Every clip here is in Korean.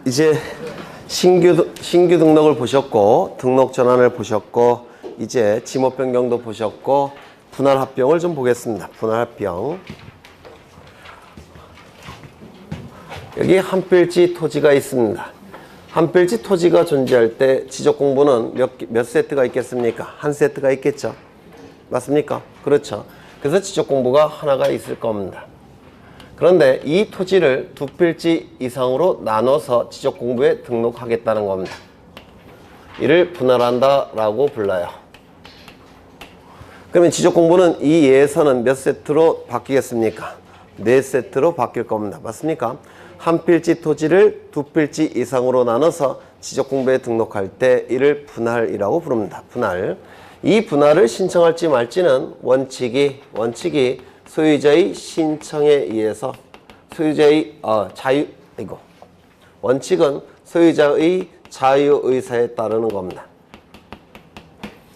이제 신규 등록을 보셨고, 등록 전환을 보셨고, 이제 지목 변경도 보셨고, 분할 합병을 좀 보겠습니다. 분할 합병. 여기 한 필지 토지가 있습니다. 한 필지 토지가 존재할 때 지적 공부는 몇 세트가 있겠습니까? 한 세트가 있겠죠. 맞습니까? 그렇죠. 그래서 지적 공부가 하나가 있을 겁니다. 그런데 이 토지를 두 필지 이상으로 나눠서 지적 공부에 등록하겠다는 겁니다. 이를 분할한다라고 불러요. 그러면 지적 공부는 이 예에서는 몇 세트로 바뀌겠습니까? 4세트로 바뀔 겁니다. 맞습니까? 한 필지 토지를 두 필지 이상으로 나눠서 지적 공부에 등록할 때 이를 분할이라고 부릅니다. 분할. 이 분할을 신청할지 말지는 원칙이 소유자의 신청에 의해서 원칙은 소유자의 자유의사에 따르는 겁니다.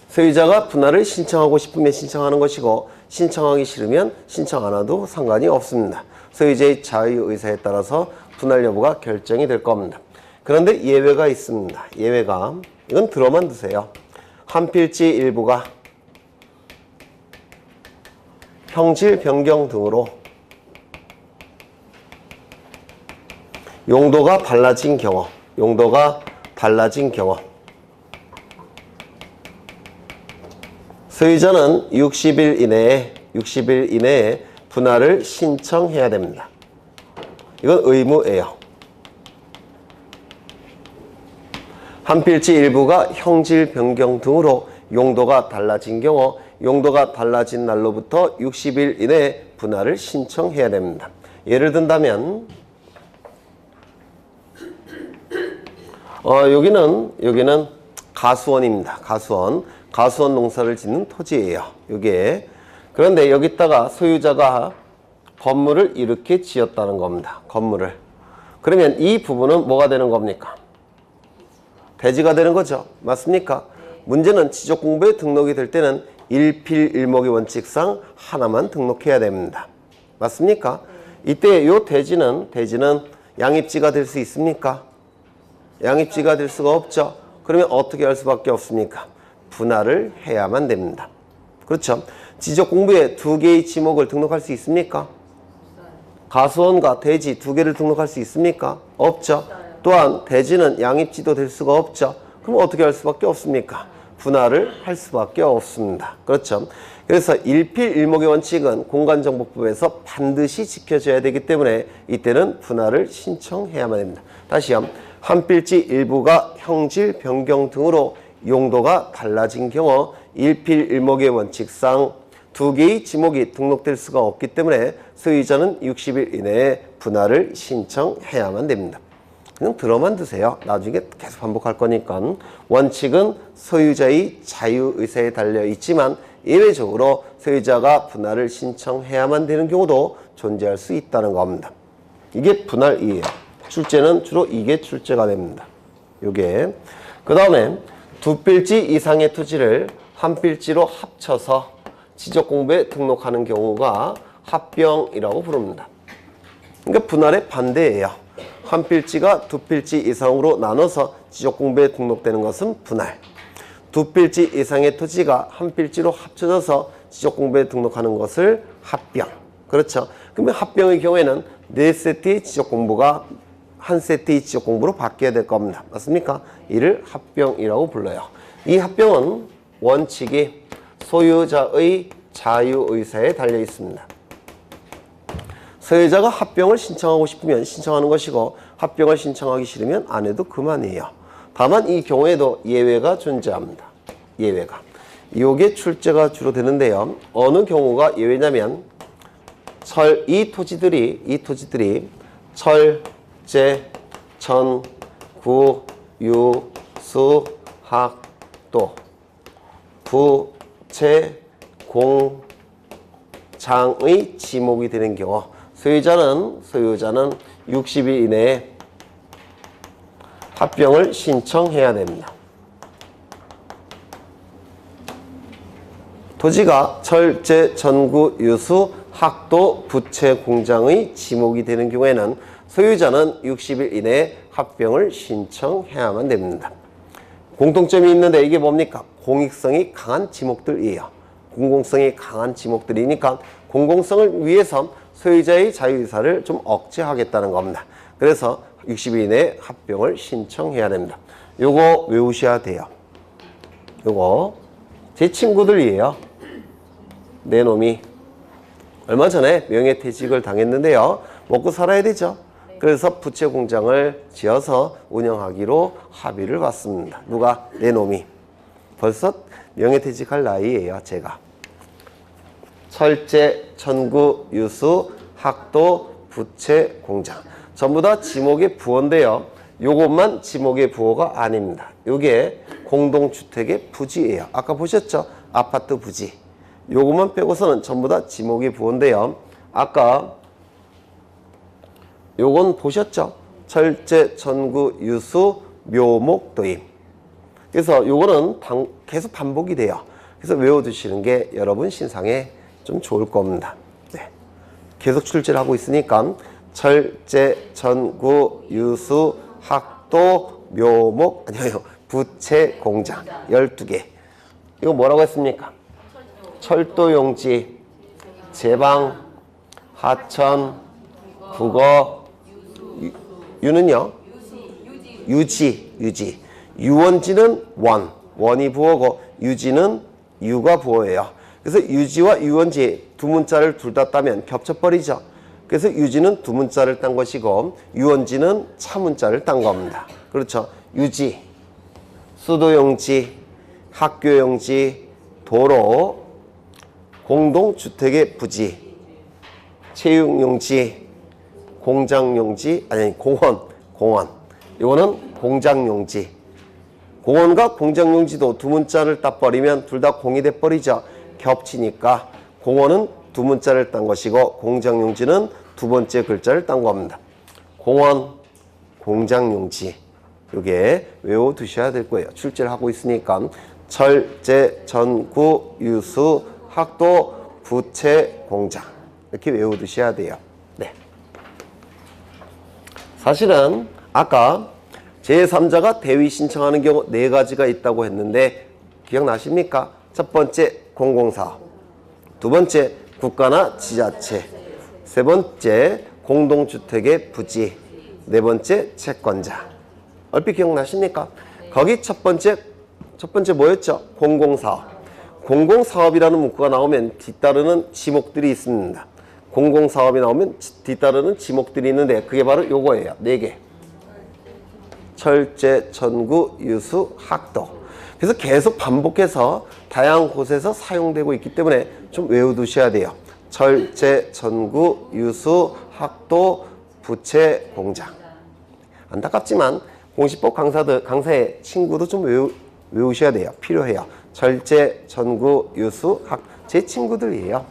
소유자가 분할을 신청하고 싶으면 신청하는 것이고 신청하기 싫으면 신청 안 해도 상관이 없습니다. 소유자의 자유의사에 따라서 분할 여부가 결정이 될 겁니다. 그런데 예외가 있습니다. 예외가 이건 들어만 두세요. 한 필지 일부가 형질 변경 등으로 용도가 달라진 경우 소유자는 60일 이내에 분할을 신청해야 됩니다. 이건 의무예요. 한 필지 일부가 형질 변경 등으로 용도가 달라진 경우 용도가 달라진 날로부터 60일 이내에 분할을 신청해야 됩니다. 예를 든다면 여기는 가수원입니다. 가수원 농사를 짓는 토지예요. 여기에. 그런데 여기다가 소유자가 건물을 이렇게 지었다는 겁니다. 건물을. 그러면 이 부분은 뭐가 되는 겁니까? 대지가 되는 거죠. 맞습니까? 문제는 지적 공부에 등록이 될 때는 일필일목의 원칙상 하나만 등록해야 됩니다. 맞습니까? 이때 이 대지는 양입지가 될 수 있습니까? 양입지가 될 수가 없죠. 그러면 어떻게 할 수밖에 없습니까? 분할을 해야만 됩니다. 그렇죠? 지적 공부에 두 개의 지목을 등록할 수 있습니까? 가수원과 대지 두 개를 등록할 수 있습니까? 없죠. 또한 대지는 양입지도 될 수가 없죠. 그럼 어떻게 할 수밖에 없습니까? 분할을 할 수밖에 없습니다. 그렇죠. 그래서 일필일목의 원칙은 공간정보법에서 반드시 지켜져야 되기 때문에 이때는 분할을 신청해야만 됩니다. 다시요. 한 필지 일부가 형질 변경 등으로 용도가 달라진 경우 일필일목의 원칙상 두 개의 지목이 등록될 수가 없기 때문에 소유자는 60일 이내에 분할을 신청해야만 됩니다. 그냥 들어만 두세요. 나중에 계속 반복할 거니까. 원칙은 소유자의 자유의사에 달려 있지만 예외적으로 소유자가 분할을 신청해야만 되는 경우도 존재할 수 있다는 겁니다. 이게 분할이에요. 출제는 주로 이게 출제가 됩니다. 요게. 그 다음에 두 필지 이상의 토지를 한 필지로 합쳐서 지적 공부에 등록하는 경우가 합병이라고 부릅니다. 그러니까 분할의 반대예요. 한 필지가 두 필지 이상으로 나눠서 지적 공부에 등록되는 것은 분할. 두 필지 이상의 토지가 한 필지로 합쳐져서 지적 공부에 등록하는 것을 합병. 그렇죠. 그러면 합병의 경우에는 4세트의 지적 공부가 한 세트의 지적 공부로 바뀌어야 될 겁니다. 맞습니까? 이를 합병이라고 불러요. 이 합병은 원칙이 소유자의 자유의사에 달려 있습니다. 소유자가 합병을 신청하고 싶으면 신청하는 것이고 합병을 신청하기 싫으면 안 해도 그만이에요. 다만 이 경우에도 예외가 존재합니다. 예외가. 이게 출제가 주로 되는데요. 어느 경우가 예외냐면 이 토지들이 철제, 전구, 유수, 학도, 부채, 공장의 지목이 되는 경우 소유자는 60일 이내에 합병을 신청해야 됩니다. 토지가 철제, 전구, 유수, 학도, 부채, 공장의 지목이 되는 경우에는 소유자는 60일 이내에 합병을 신청해야만 됩니다. 공통점이 있는데 이게 뭡니까? 공익성이 강한 지목들이에요. 공공성이 강한 지목들이니까 공공성을 위해서 소유자의 자유의사를 좀 억제하겠다는 겁니다. 그래서 60일 이내에 합병을 신청해야 됩니다. 요거 외우셔야 돼요. 요거 제 친구들이에요. 내 놈이 얼마 전에 명예퇴직을 당했는데요. 먹고 살아야 되죠. 그래서 부채 공장을 지어서 운영하기로 합의를 봤습니다. 누가? 내 놈이. 벌써 명예퇴직할 나이예요. 제가. 철제, 천구, 유수, 학도, 부채 공장. 전부 다 지목의 부호인데요. 요것만 지목의 부호가 아닙니다. 요게 공동주택의 부지예요. 아까 보셨죠? 아파트 부지. 요것만 빼고서는 전부 다 지목의 부호인데요. 아까 요건 보셨죠? 철제, 천구, 유수, 묘목, 도임. 그래서 요거는 계속 반복이 돼요. 그래서 외워두시는 게 여러분 신상에 좀 좋을 겁니다. 네. 계속 출제를 하고 있으니까 철제, 천구, 유수, 학도, 묘목, 아니요, 부채, 공장 12개. 이거 뭐라고 했습니까? 철도용지, 제방, 하천, 국어, 유는요? 유지. 유원지는 원이 부호고 유지는 유가 부호예요. 그래서 유지와 유원지 두 문자를 둘 다 따면 겹쳐버리죠. 그래서 유지는 두 문자를 딴 것이고 유원지는 차 문자를 딴 겁니다. 그렇죠. 유지, 수도용지, 학교용지, 도로, 공동주택의 부지, 체육용지, 공장용지, 아니 공원. 이거는 공장용지. 공원과 공장용지도 두 문자를 따버리면 둘 다 공이 돼버리죠. 겹치니까 공원은 두 문자를 딴 것이고 공장용지는 두 번째 글자를 딴 겁니다. 공원, 공장용지. 이게 외워두셔야 될 거예요. 출제를 하고 있으니까 철제, 전구, 유수, 학도, 부채, 공장. 이렇게 외워두셔야 돼요. 네. 사실은 아까 제3자가 대위 신청하는 경우 4가지가 있다고 했는데 기억나십니까? 첫 번째 공공사업, 두 번째 국가나 지자체, 세 번째 공동주택의 부지, 네 번째 채권자. 얼핏 기억나십니까? 거기 첫 번째 뭐였죠? 공공사업. 공공사업이라는 문구가 나오면 뒤따르는 지목들이 있습니다. 공공사업이 나오면 뒤따르는 지목들이 있는데 그게 바로 요거예요. 4개. 철제, 천구, 유수, 학도. 그래서 계속 반복해서 다양한 곳에서 사용되고 있기 때문에 좀 외워두셔야 돼요. 철제, 천구, 유수, 학도, 부채, 공장. 안타깝지만 공시법 강사의 친구도 좀 외우셔야 돼요. 필요해요. 철제, 천구, 유수, 제 친구들이에요.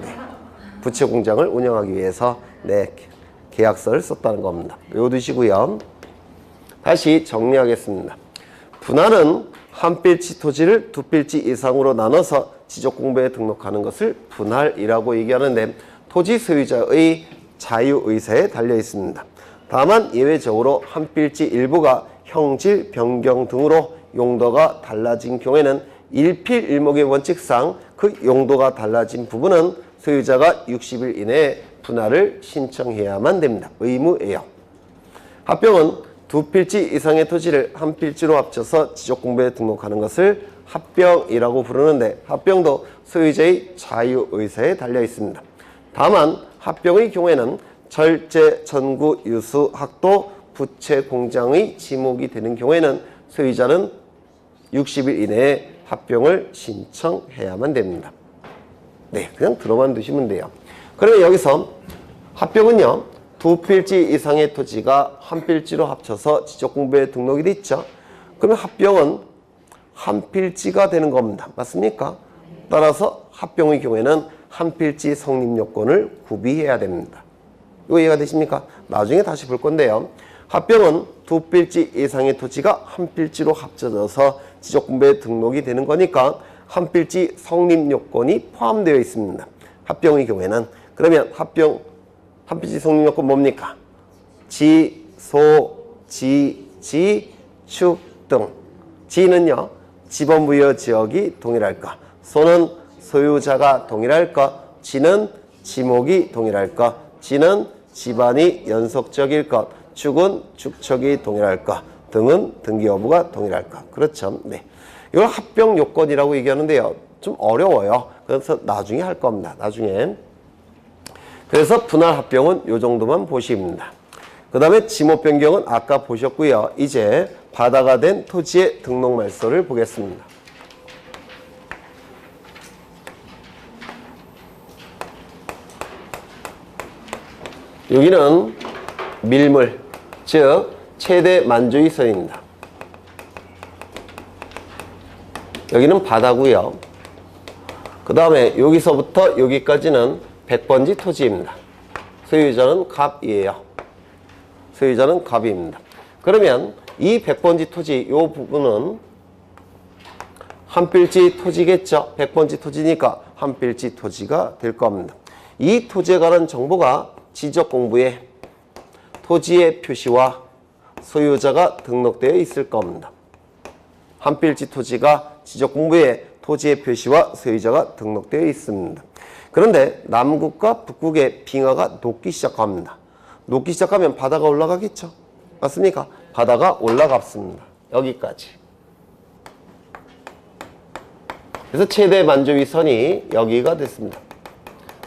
네. 부채 공장을 운영하기 위해서 계약서를 썼다는 겁니다. 외워두시고요. 다시 정리하겠습니다. 분할은 한 필지 토지를 두 필지 이상으로 나눠서 지적공부에 등록하는 것을 분할이라고 얘기하는데 토지 소유자의 자유의사에 달려 있습니다. 다만 예외적으로 한 필지 일부가 형질, 변경 등으로 용도가 달라진 경우에는 일필일목의 원칙상 그 용도가 달라진 부분은 소유자가 60일 이내에 분할을 신청해야만 됩니다. 의무예요. 합병은 두 필지 이상의 토지를 한 필지로 합쳐서 지적공부에 등록하는 것을 합병이라고 부르는데 합병도 소유자의 자유의사에 달려 있습니다. 다만 합병의 경우에는 철제, 천구, 유수, 학도, 부채, 공장의 지목이 되는 경우에는 소유자는 60일 이내에 합병을 신청해야만 됩니다. 네, 그냥 들어만 두시면 돼요. 그러면 여기서 합병은요. 두 필지 이상의 토지가 한 필지로 합쳐서 지적공부에 등록이 돼 있죠. 그러면 합병은 한 필지가 되는 겁니다. 맞습니까? 따라서 합병의 경우에는 한 필지 성립 요건을 구비해야 됩니다. 이거 이해가 되십니까? 나중에 다시 볼 건데요. 합병은 두 필지 이상의 토지가 한 필지로 합쳐져서 지적공부에 등록이 되는 거니까 한 필지 성립 요건이 포함되어 있습니다. 합병의 경우에는. 그러면 한 필지 성립 요건 뭡니까? 지, 소, 지, 지, 축 등. 지는요, 지번부여 지역이 동일할 것. 소는 소유자가 동일할 것. 지는 지목이 동일할 것. 지는 집안이 연속적일 것. 축은 축척이 동일할 것. 등은 등기 여부가 동일할 것. 그렇죠. 네. 이걸 합병 요건이라고 얘기하는데요. 좀 어려워요. 그래서 나중에 할 겁니다. 나중에. 그래서 분할 합병은 이 정도만 보십니다. 그 다음에 지목 변경은 아까 보셨고요. 이제 바다가 된 토지의 등록 말소를 보겠습니다. 여기는 밀물, 즉 최대 만조위선입니다. 여기는 바다고요. 그 다음에 여기서부터 여기까지는 100번지 토지입니다. 소유자는 갑이에요. 소유자는 갑입니다. 그러면 이 100번지 토지 이 부분은 한 필지 토지겠죠. 100번지 토지니까 한 필지 토지가 될 겁니다. 이 토지에 관한 정보가 지적공부에 토지의 표시와 소유자가 등록되어 있을 겁니다. 한 필지 토지가 지적공부에 토지의 표시와 소유자가 등록되어 있습니다. 그런데 남국과 북국의 빙하가 녹기 시작합니다. 녹기 시작하면 바다가 올라가겠죠. 맞습니까? 바다가 올라갔습니다. 여기까지. 그래서 최대 만조위선이 여기가 됐습니다.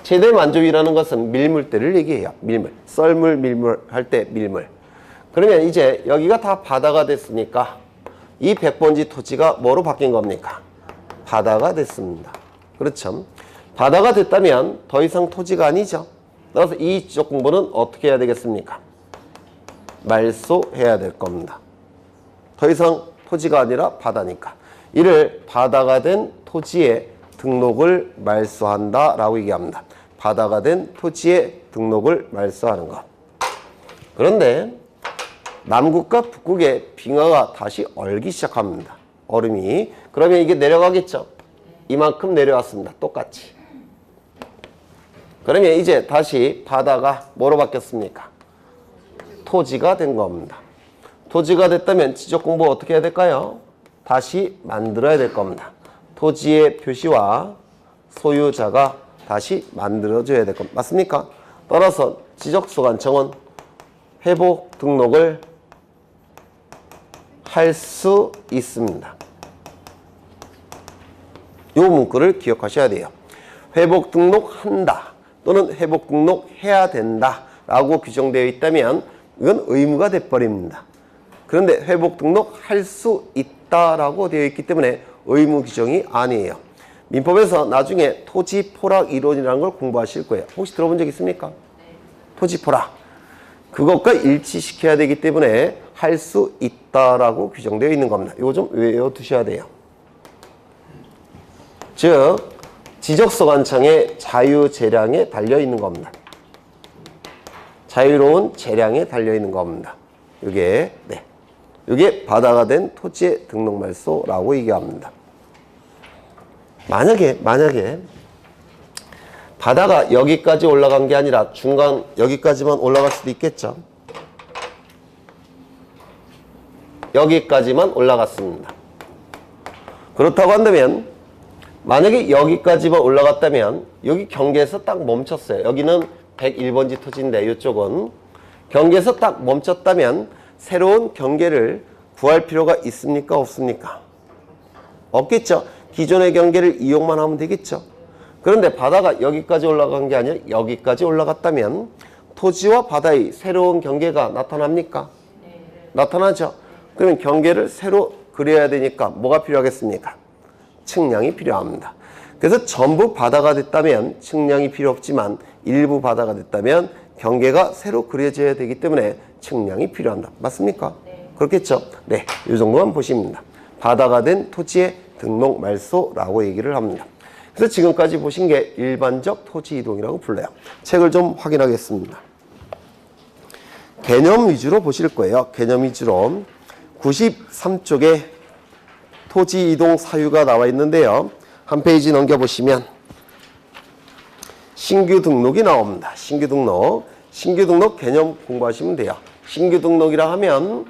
최대 만조위라는 것은 밀물대를 얘기해요. 밀물. 썰물, 밀물 할 때 밀물. 그러면 이제 여기가 다 바다가 됐으니까 이 100번지 토지가 뭐로 바뀐 겁니까? 바다가 됐습니다. 그렇죠. 바다가 됐다면 더 이상 토지가 아니죠. 따라서 이 지적 공부는 어떻게 해야 되겠습니까? 말소해야 될 겁니다. 더 이상 토지가 아니라 바다니까. 이를 바다가 된 토지의 등록을 말소한다 라고 얘기합니다. 바다가 된 토지의 등록을 말소하는 것. 그런데 남국과 북국의 빙하가 다시 얼기 시작합니다. 얼음이. 그러면 이게 내려가겠죠. 이만큼 내려왔습니다. 똑같이. 그러면 이제 다시 바다가 뭐로 바뀌었습니까? 토지가 된 겁니다. 토지가 됐다면 지적공부 어떻게 해야 될까요? 다시 만들어야 될 겁니다. 토지의 표시와 소유자가 다시 만들어줘야 될 겁니다. 맞습니까? 따라서 지적소관청은 회복 등록을 할 수 있습니다. 이 문구를 기억하셔야 돼요. 회복 등록한다 또는 회복 등록해야 된다 라고 규정되어 있다면 이건 의무가 돼버립니다. 그런데 회복 등록할 수 있다라고 되어 있기 때문에 의무 규정이 아니에요. 민법에서 나중에 토지포락 이론이라는 걸 공부하실 거예요. 혹시 들어본 적 있습니까? 토지포락. 그것과 일치시켜야 되기 때문에 할 수 있다라고 규정되어 있는 겁니다. 이거 좀 외워두셔야 돼요. 즉 지적소관청의 자유재량에 달려있는 겁니다. 자유로운 재량에 달려있는 겁니다. 이게 네, 이게 바다가 된 토지의 등록말소라고 얘기합니다. 만약에 바다가 여기까지 올라간 게 아니라 중간 여기까지만 올라갈 수도 있겠죠. 여기까지만 올라갔습니다. 그렇다고 한다면 만약에 여기까지만 올라갔다면 여기 경계에서 딱 멈췄어요. 여기는 101번지 토지인데 이쪽은 경계에서 딱 멈췄다면 새로운 경계를 구할 필요가 있습니까? 없습니까? 없겠죠. 기존의 경계를 이용만 하면 되겠죠. 그런데 바다가 여기까지 올라간 게 아니라 여기까지 올라갔다면 토지와 바다의 새로운 경계가 나타납니까? 나타나죠. 그러면 경계를 새로 그려야 되니까 뭐가 필요하겠습니까? 측량이 필요합니다. 그래서 전부 바다가 됐다면 측량이 필요 없지만 일부 바다가 됐다면 경계가 새로 그려져야 되기 때문에 측량이 필요합니다. 맞습니까? 네. 그렇겠죠? 네, 이 정도만 보십니다. 바다가 된 토지의 등록 말소라고 얘기를 합니다. 그래서 지금까지 보신 게 일반적 토지 이동이라고 불러요. 책을 좀 확인하겠습니다. 개념 위주로 보실 거예요. 개념 위주로 93쪽에 토지 이동 사유가 나와 있는데요. 한 페이지 넘겨보시면 신규 등록이 나옵니다. 신규 등록 개념 공부하시면 돼요. 신규 등록이라 하면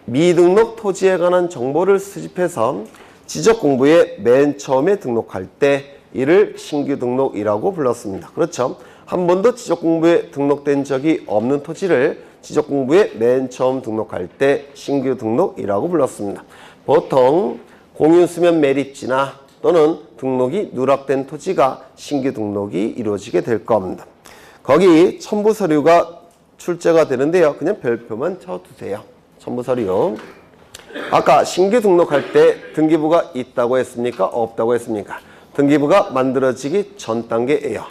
미등록 토지에 관한 정보를 수집해서 지적공부에 맨 처음에 등록할 때 이를 신규 등록이라고 불렀습니다. 그렇죠? 한 번도 지적공부에 등록된 적이 없는 토지를 지적공부에 맨 처음 등록할 때 신규 등록이라고 불렀습니다. 보통 공유수면 매립지나 또는 등록이 누락된 토지가 신규 등록이 이루어지게 될 겁니다. 거기 첨부서류가 출제가 되는데요. 그냥 별표만 쳐두세요. 첨부서류. 아까 신규 등록할 때 등기부가 있다고 했습니까? 없다고 했습니까? 등기부가 만들어지기 전 단계예요.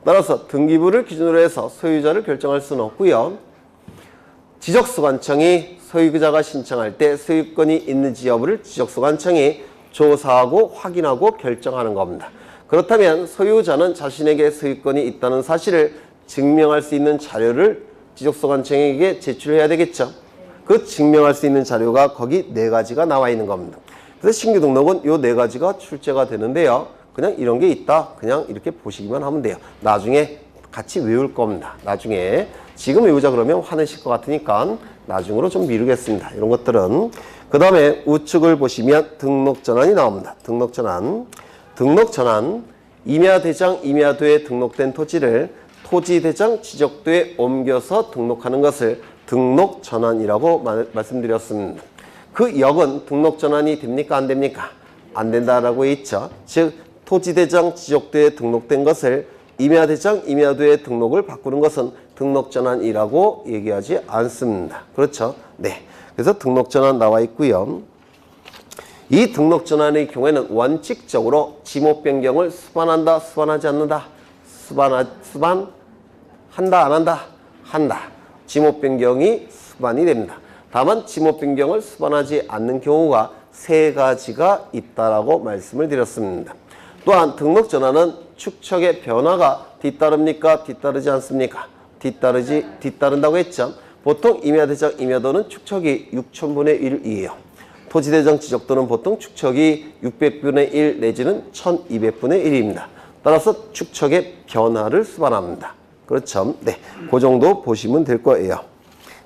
따라서 등기부를 기준으로 해서 소유자를 결정할 수는 없고요. 지적소관청이 소유자가 신청할 때 소유권이 있는지 여부를 지적소관청이 조사하고 확인하고 결정하는 겁니다. 그렇다면 소유자는 자신에게 소유권이 있다는 사실을 증명할 수 있는 자료를 지적소관청에게 제출해야 되겠죠. 그 증명할 수 있는 자료가 거기 4가지가 나와 있는 겁니다. 그래서 신규 등록은 요 4가지가 출제가 되는데요. 그냥 이런 게 있다. 그냥 이렇게 보시기만 하면 돼요. 나중에 같이 외울 겁니다. 나중에 지금 외우자 그러면 화내실 것 같으니까 나중으로 좀 미루겠습니다. 이런 것들은. 그 다음에 우측을 보시면 등록전환이 나옵니다. 등록전환. 등록전환. 임야대장, 임야도에 등록된 토지를 토지대장 지적도에 옮겨서 등록하는 것을 등록전환이라고 말씀드렸습니다. 그 역은 등록전환이 됩니까? 안 됩니까? 안 된다라고 했죠. 즉 토지대장 지적도에 등록된 것을 임야대장, 임야도에 등록을 바꾸는 것은 등록전환이라고 얘기하지 않습니다. 그렇죠? 네. 그래서 등록전환 나와 있고요. 이 등록전환의 경우에는 원칙적으로 지목 변경을 수반한다, 수반하지 않는다. 수반한다, 안 한다? 한다. 지목 변경이 수반이 됩니다. 다만 지목 변경을 수반하지 않는 경우가 3가지가 있다라고 말씀을 드렸습니다. 또한 등록전환은 축척의 변화가 뒤따릅니까? 뒤따르지 않습니까? 뒤따른다고 했죠. 보통 임야대장, 임야도는 축척이 6,000분의 1이에요. 토지대장 지적도는 보통 축척이 600분의 1 내지는 1200분의 1입니다. 따라서 축척의 변화를 수반합니다. 그렇죠? 네. 그 정도 보시면 될 거예요.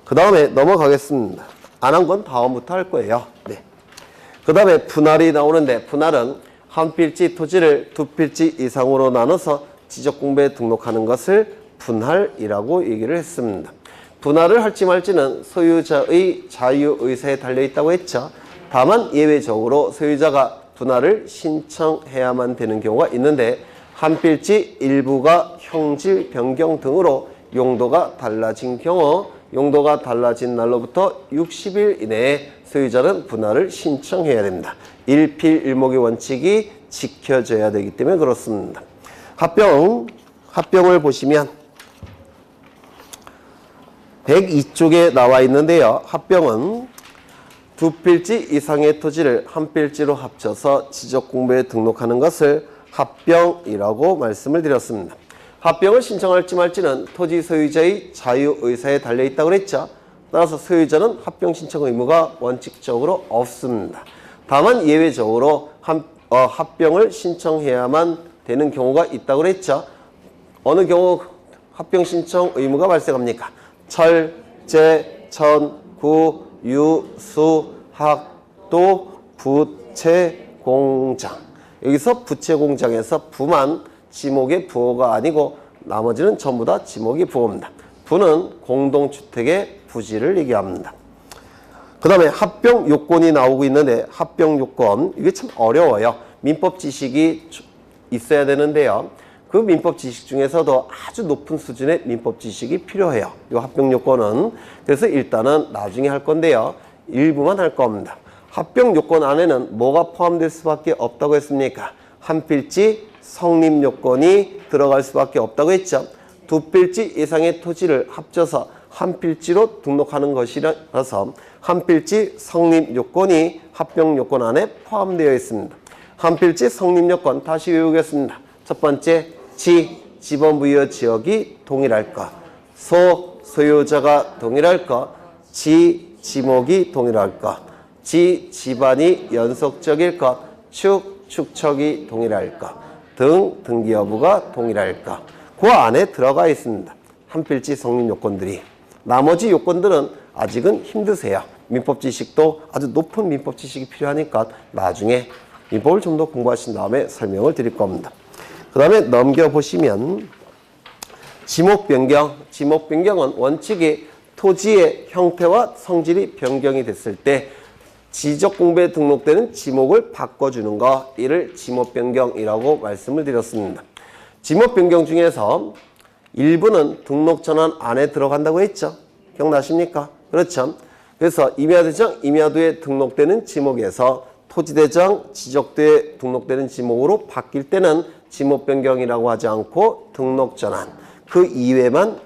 그 다음에 넘어가겠습니다. 안 한 건 다음부터 할 거예요. 네. 그 다음에 분할이 나오는데 분할은 한 필지 토지를 2필지 이상으로 나눠서 지적공부에 등록하는 것을 분할이라고 얘기를 했습니다. 분할을 할지 말지는 소유자의 자유의사에 달려있다고 했죠. 다만 예외적으로 소유자가 분할을 신청해야만 되는 경우가 있는데 한 필지 일부가 형질 변경 등으로 용도가 달라진 경우 용도가 달라진 날로부터 60일 이내에 소유자는 분할을 신청해야 됩니다. 일필일목의 원칙이 지켜져야 되기 때문에 그렇습니다. 합병을 보시면 102쪽에 나와 있는데요. 합병은 2필지 이상의 토지를 한 필지로 합쳐서 지적공부에 등록하는 것을 합병이라고 말씀을 드렸습니다. 합병을 신청할지 말지는 토지 소유자의 자유의사에 달려있다고 그랬죠. 따라서 소유자는 합병 신청 의무가 원칙적으로 없습니다. 다만 예외적으로 합병을 신청해야만 되는 경우가 있다고 그랬죠. 어느 경우 합병 신청 의무가 발생합니까? 철제, 천, 구, 유, 수, 학도, 부채, 공장. 여기서 부채 공장에서 부만 지목의 부호가 아니고 나머지는 전부 다 지목의 부호입니다. 부는 공동주택의 부지를 얘기합니다. 그 다음에 합병 요건이 나오고 있는데 합병 요건 이게 참 어려워요. 민법 지식이 있어야 되는데요. 그 민법 지식 중에서도 아주 높은 수준의 민법 지식이 필요해요. 이 합병 요건은. 그래서 일단은 나중에 할 건데요. 일부만 할 겁니다. 합병 요건 안에는 뭐가 포함될 수밖에 없다고 했습니까? 한 필지 성립 요건이 들어갈 수밖에 없다고 했죠. 2필지 이상의 토지를 합쳐서 한 필지로 등록하는 것이라서 한 필지 성립 요건이 합병 요건 안에 포함되어 있습니다. 한 필지 성립 요건 다시 외우겠습니다. 첫 번째, 지번 부여 지역이 동일할 것, 소유자가 동일할 것, 지목이 동일할 것, 지반이 연속적일 것, 축척이 동일할 것, 등기 여부가 동일할 것. 그 안에 들어가 있습니다. 한 필지 성립 요건들이. 나머지 요건들은 아직은 힘드세요. 민법 지식도 아주 높은 민법 지식이 필요하니까 나중에 민법을 좀 더 공부하신 다음에 설명을 드릴 겁니다. 그 다음에 넘겨보시면 지목 변경. 지목 변경은 원칙이 토지의 형태와 성질이 변경이 됐을 때 지적공부에 등록되는 지목을 바꿔주는 거, 이를 지목 변경이라고 말씀을 드렸습니다. 지목 변경 중에서 일부는 등록 전환 안에 들어간다고 했죠. 기억나십니까? 그렇죠. 그래서 임야대장, 임야도에 등록되는 지목에서 토지대장, 지적도에 등록되는 지목으로 바뀔 때는 지목 변경이라고 하지 않고 등록 전환, 그 이외만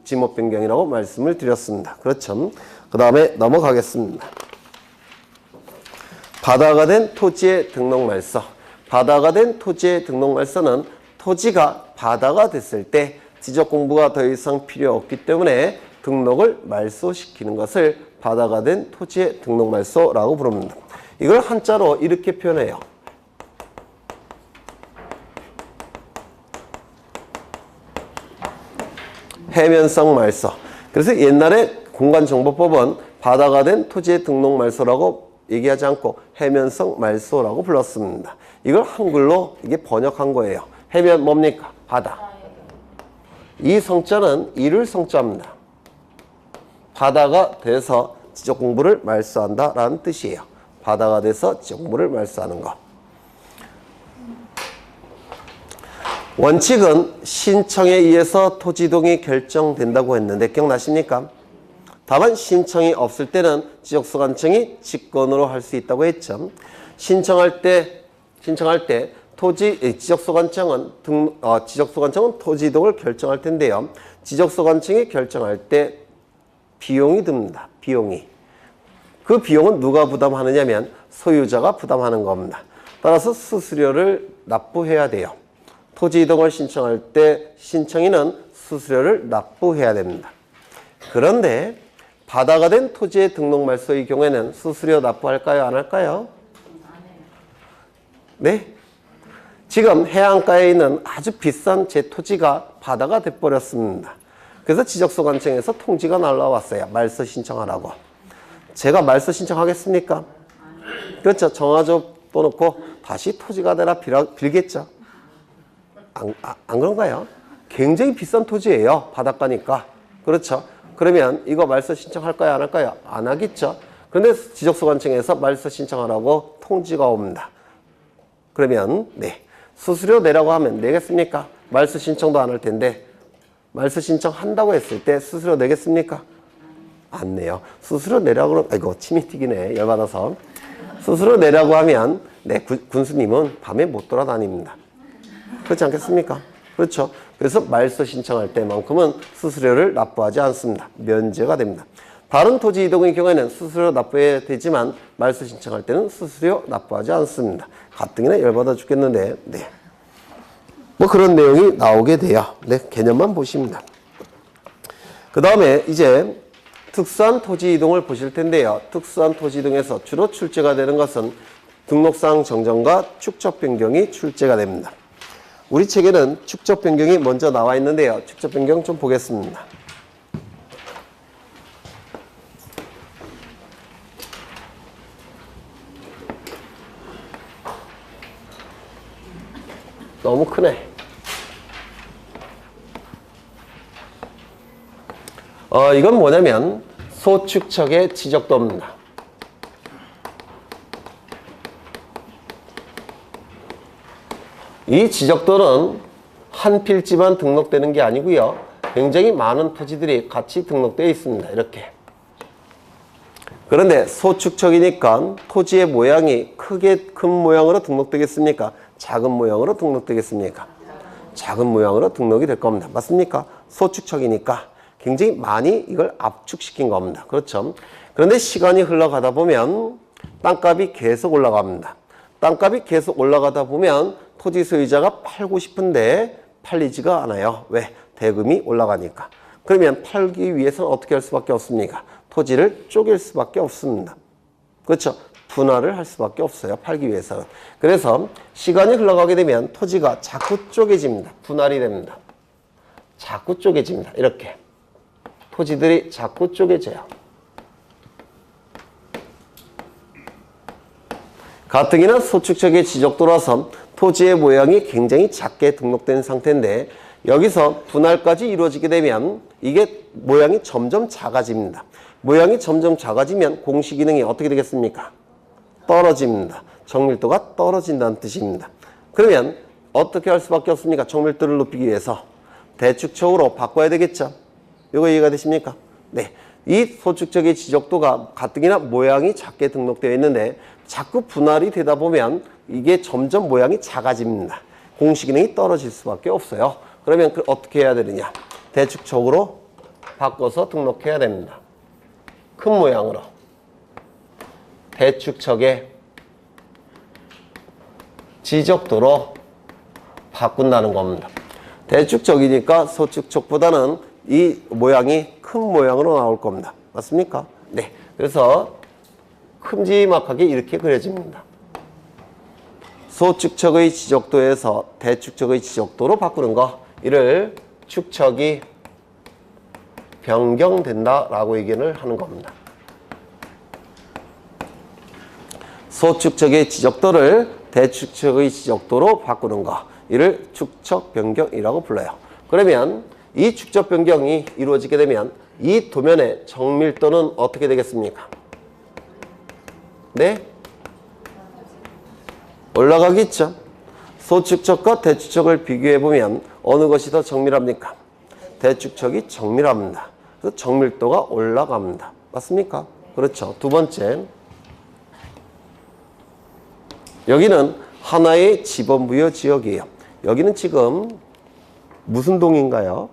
지목 변경이라고 말씀을 드렸습니다. 그렇죠. 그 다음에 넘어가겠습니다. 바다가 된 토지의 등록 말소. 바다가 된 토지의 등록 말소는 토지가 바다가 됐을 때 지적 공부가 더 이상 필요 없기 때문에 등록을 말소시키는 것을 바다가 된 토지의 등록 말소라고 부릅니다. 이걸 한자로 이렇게 표현해요. 해면성 말소. 그래서 옛날에 공간정보법은 바다가 된 토지의 등록 말소라고 얘기하지 않고 해면성 말소라고 불렀습니다. 이걸 한글로 이게 번역한 거예요. 해면 뭡니까? 바다. 이 성자는 이룰 성자입니다. 바다가 돼서 지적 공부를 말소한다 라는 뜻이에요. 바다가 돼서 지적 공부를 말소하는 것. 원칙은 신청에 의해서 토지 이동이 결정된다고 했는데 기억나십니까? 다만 신청이 없을 때는 지적소관청이 직권으로 할 수 있다고 했죠. 신청할 때 지적소관청은 토지 이동을 결정할 텐데요. 지적소관청이 결정할 때 비용이 듭니다. 비용이. 그 비용은 누가 부담하느냐면 소유자가 부담하는 겁니다. 따라서 수수료를 납부해야 돼요. 토지 이동을 신청할 때 신청인은 수수료를 납부해야 됩니다. 그런데 바다가 된 토지의 등록 말소의 경우에는 수수료 납부할까요? 안 할까요? 네? 지금 해안가에 있는 아주 비싼 제 토지가 바다가 돼버렸습니다. 그래서 지적소관청에서 통지가 날라왔어요. 말소 신청하라고. 제가 말소 신청하겠습니까? 그렇죠. 정화조 떠놓고 다시 토지가 되라 빌겠죠. 안 그런가요? 굉장히 비싼 토지예요. 바닷가니까. 그렇죠. 그러면 이거 말소 신청할까요? 안 할까요? 안 하겠죠. 그런데 지적소관청에서 말소 신청하라고 통지가 옵니다. 그러면 네, 수수료 내라고 하면 내겠습니까? 말소 신청도 안 할 텐데 말소 신청한다고 했을 때 수수료 내겠습니까? 안 내요. 수수료 내라고 그러면 아이고 침이 튀기네. 열받아서. 수수료 내라고 하면 네, 군수님은 밤에 못 돌아다닙니다. 그렇지 않겠습니까? 그렇죠. 그래서 말소 신청할 때만큼은 수수료를 납부하지 않습니다. 면제가 됩니다. 다른 토지 이동의 경우에는 수수료 납부해야 되지만 말소 신청할 때는 수수료 납부하지 않습니다. 가뜩이나 열받아 죽겠는데 네. 뭐 그런 내용이 나오게 돼요. 네, 개념만 보십니다. 그 다음에 이제 특수한 토지 이동을 보실 텐데요. 특수한 토지 이동에서 주로 출제가 되는 것은 등록상 정정과 축적 변경이 출제가 됩니다. 우리 책에는 축적 변경이 먼저 나와 있는데요. 축적 변경 좀 보겠습니다. 너무 크네. 이건 뭐냐면 소축척의 지적도입니다. 이 지적도는 한 필지만 등록되는 게 아니고요. 굉장히 많은 토지들이 같이 등록되어 있습니다. 이렇게. 그런데 소축척이니까 토지의 모양이 큰 모양으로 등록되겠습니까? 작은 모양으로 등록되겠습니까? 작은 모양으로 등록이 될 겁니다. 맞습니까? 소축척이니까 굉장히 많이 이걸 압축시킨 겁니다. 그렇죠? 그런데 시간이 흘러가다 보면 땅값이 계속 올라갑니다. 땅값이 계속 올라가다 보면 토지 소유자가 팔고 싶은데 팔리지가 않아요. 왜? 대금이 올라가니까. 그러면 팔기 위해서는 어떻게 할 수밖에 없습니까? 토지를 쪼갤 수밖에 없습니다. 그렇죠? 분할을 할 수밖에 없어요. 팔기 위해서는. 그래서 시간이 흘러가게 되면 토지가 자꾸 쪼개집니다. 분할이 됩니다. 자꾸 쪼개집니다. 이렇게. 토지들이 자꾸 쪼개져요. 가뜩이나 소축적의 지적도라서 토지의 모양이 굉장히 작게 등록된 상태인데 여기서 분할까지 이루어지게 되면 이게 모양이 점점 작아집니다. 모양이 점점 작아지면 공시기능이 어떻게 되겠습니까? 떨어집니다. 정밀도가 떨어진다는 뜻입니다. 그러면 어떻게 할 수밖에 없습니까? 정밀도를 높이기 위해서 대축척으로 바꿔야 되겠죠. 이거 이해가 되십니까? 네. 이 소축적의 지적도가 가뜩이나 모양이 작게 등록되어 있는데 자꾸 분할이 되다 보면 이게 점점 모양이 작아집니다. 공시기능이 떨어질 수밖에 없어요. 그러면 어떻게 해야 되느냐? 대축척으로 바꿔서 등록해야 됩니다. 큰 모양으로. 대축척의 지적도로 바꾼다는 겁니다. 대축척이니까 소축척보다는 이 모양이 큰 모양으로 나올 겁니다. 맞습니까? 네. 그래서 큼지막하게 이렇게 그려집니다. 소축척의 지적도에서 대축척의 지적도로 바꾸는 거, 이를 축척이 변경된다라고 얘기를 하는 겁니다. 소축척의 지적도를 대축척의 지적도로 바꾸는 거, 이를 축척 변경이라고 불러요. 그러면 이 축척 변경이 이루어지게 되면 이 도면의 정밀도는 어떻게 되겠습니까? 네? 올라가겠죠. 소축척과 대축척을 비교해보면 어느 것이 더 정밀합니까? 대축척이 정밀합니다. 그래서 정밀도가 올라갑니다. 맞습니까? 그렇죠. 두 번째, 여기는 하나의 지번부여 지역이에요. 여기는 지금 무슨 동인가요?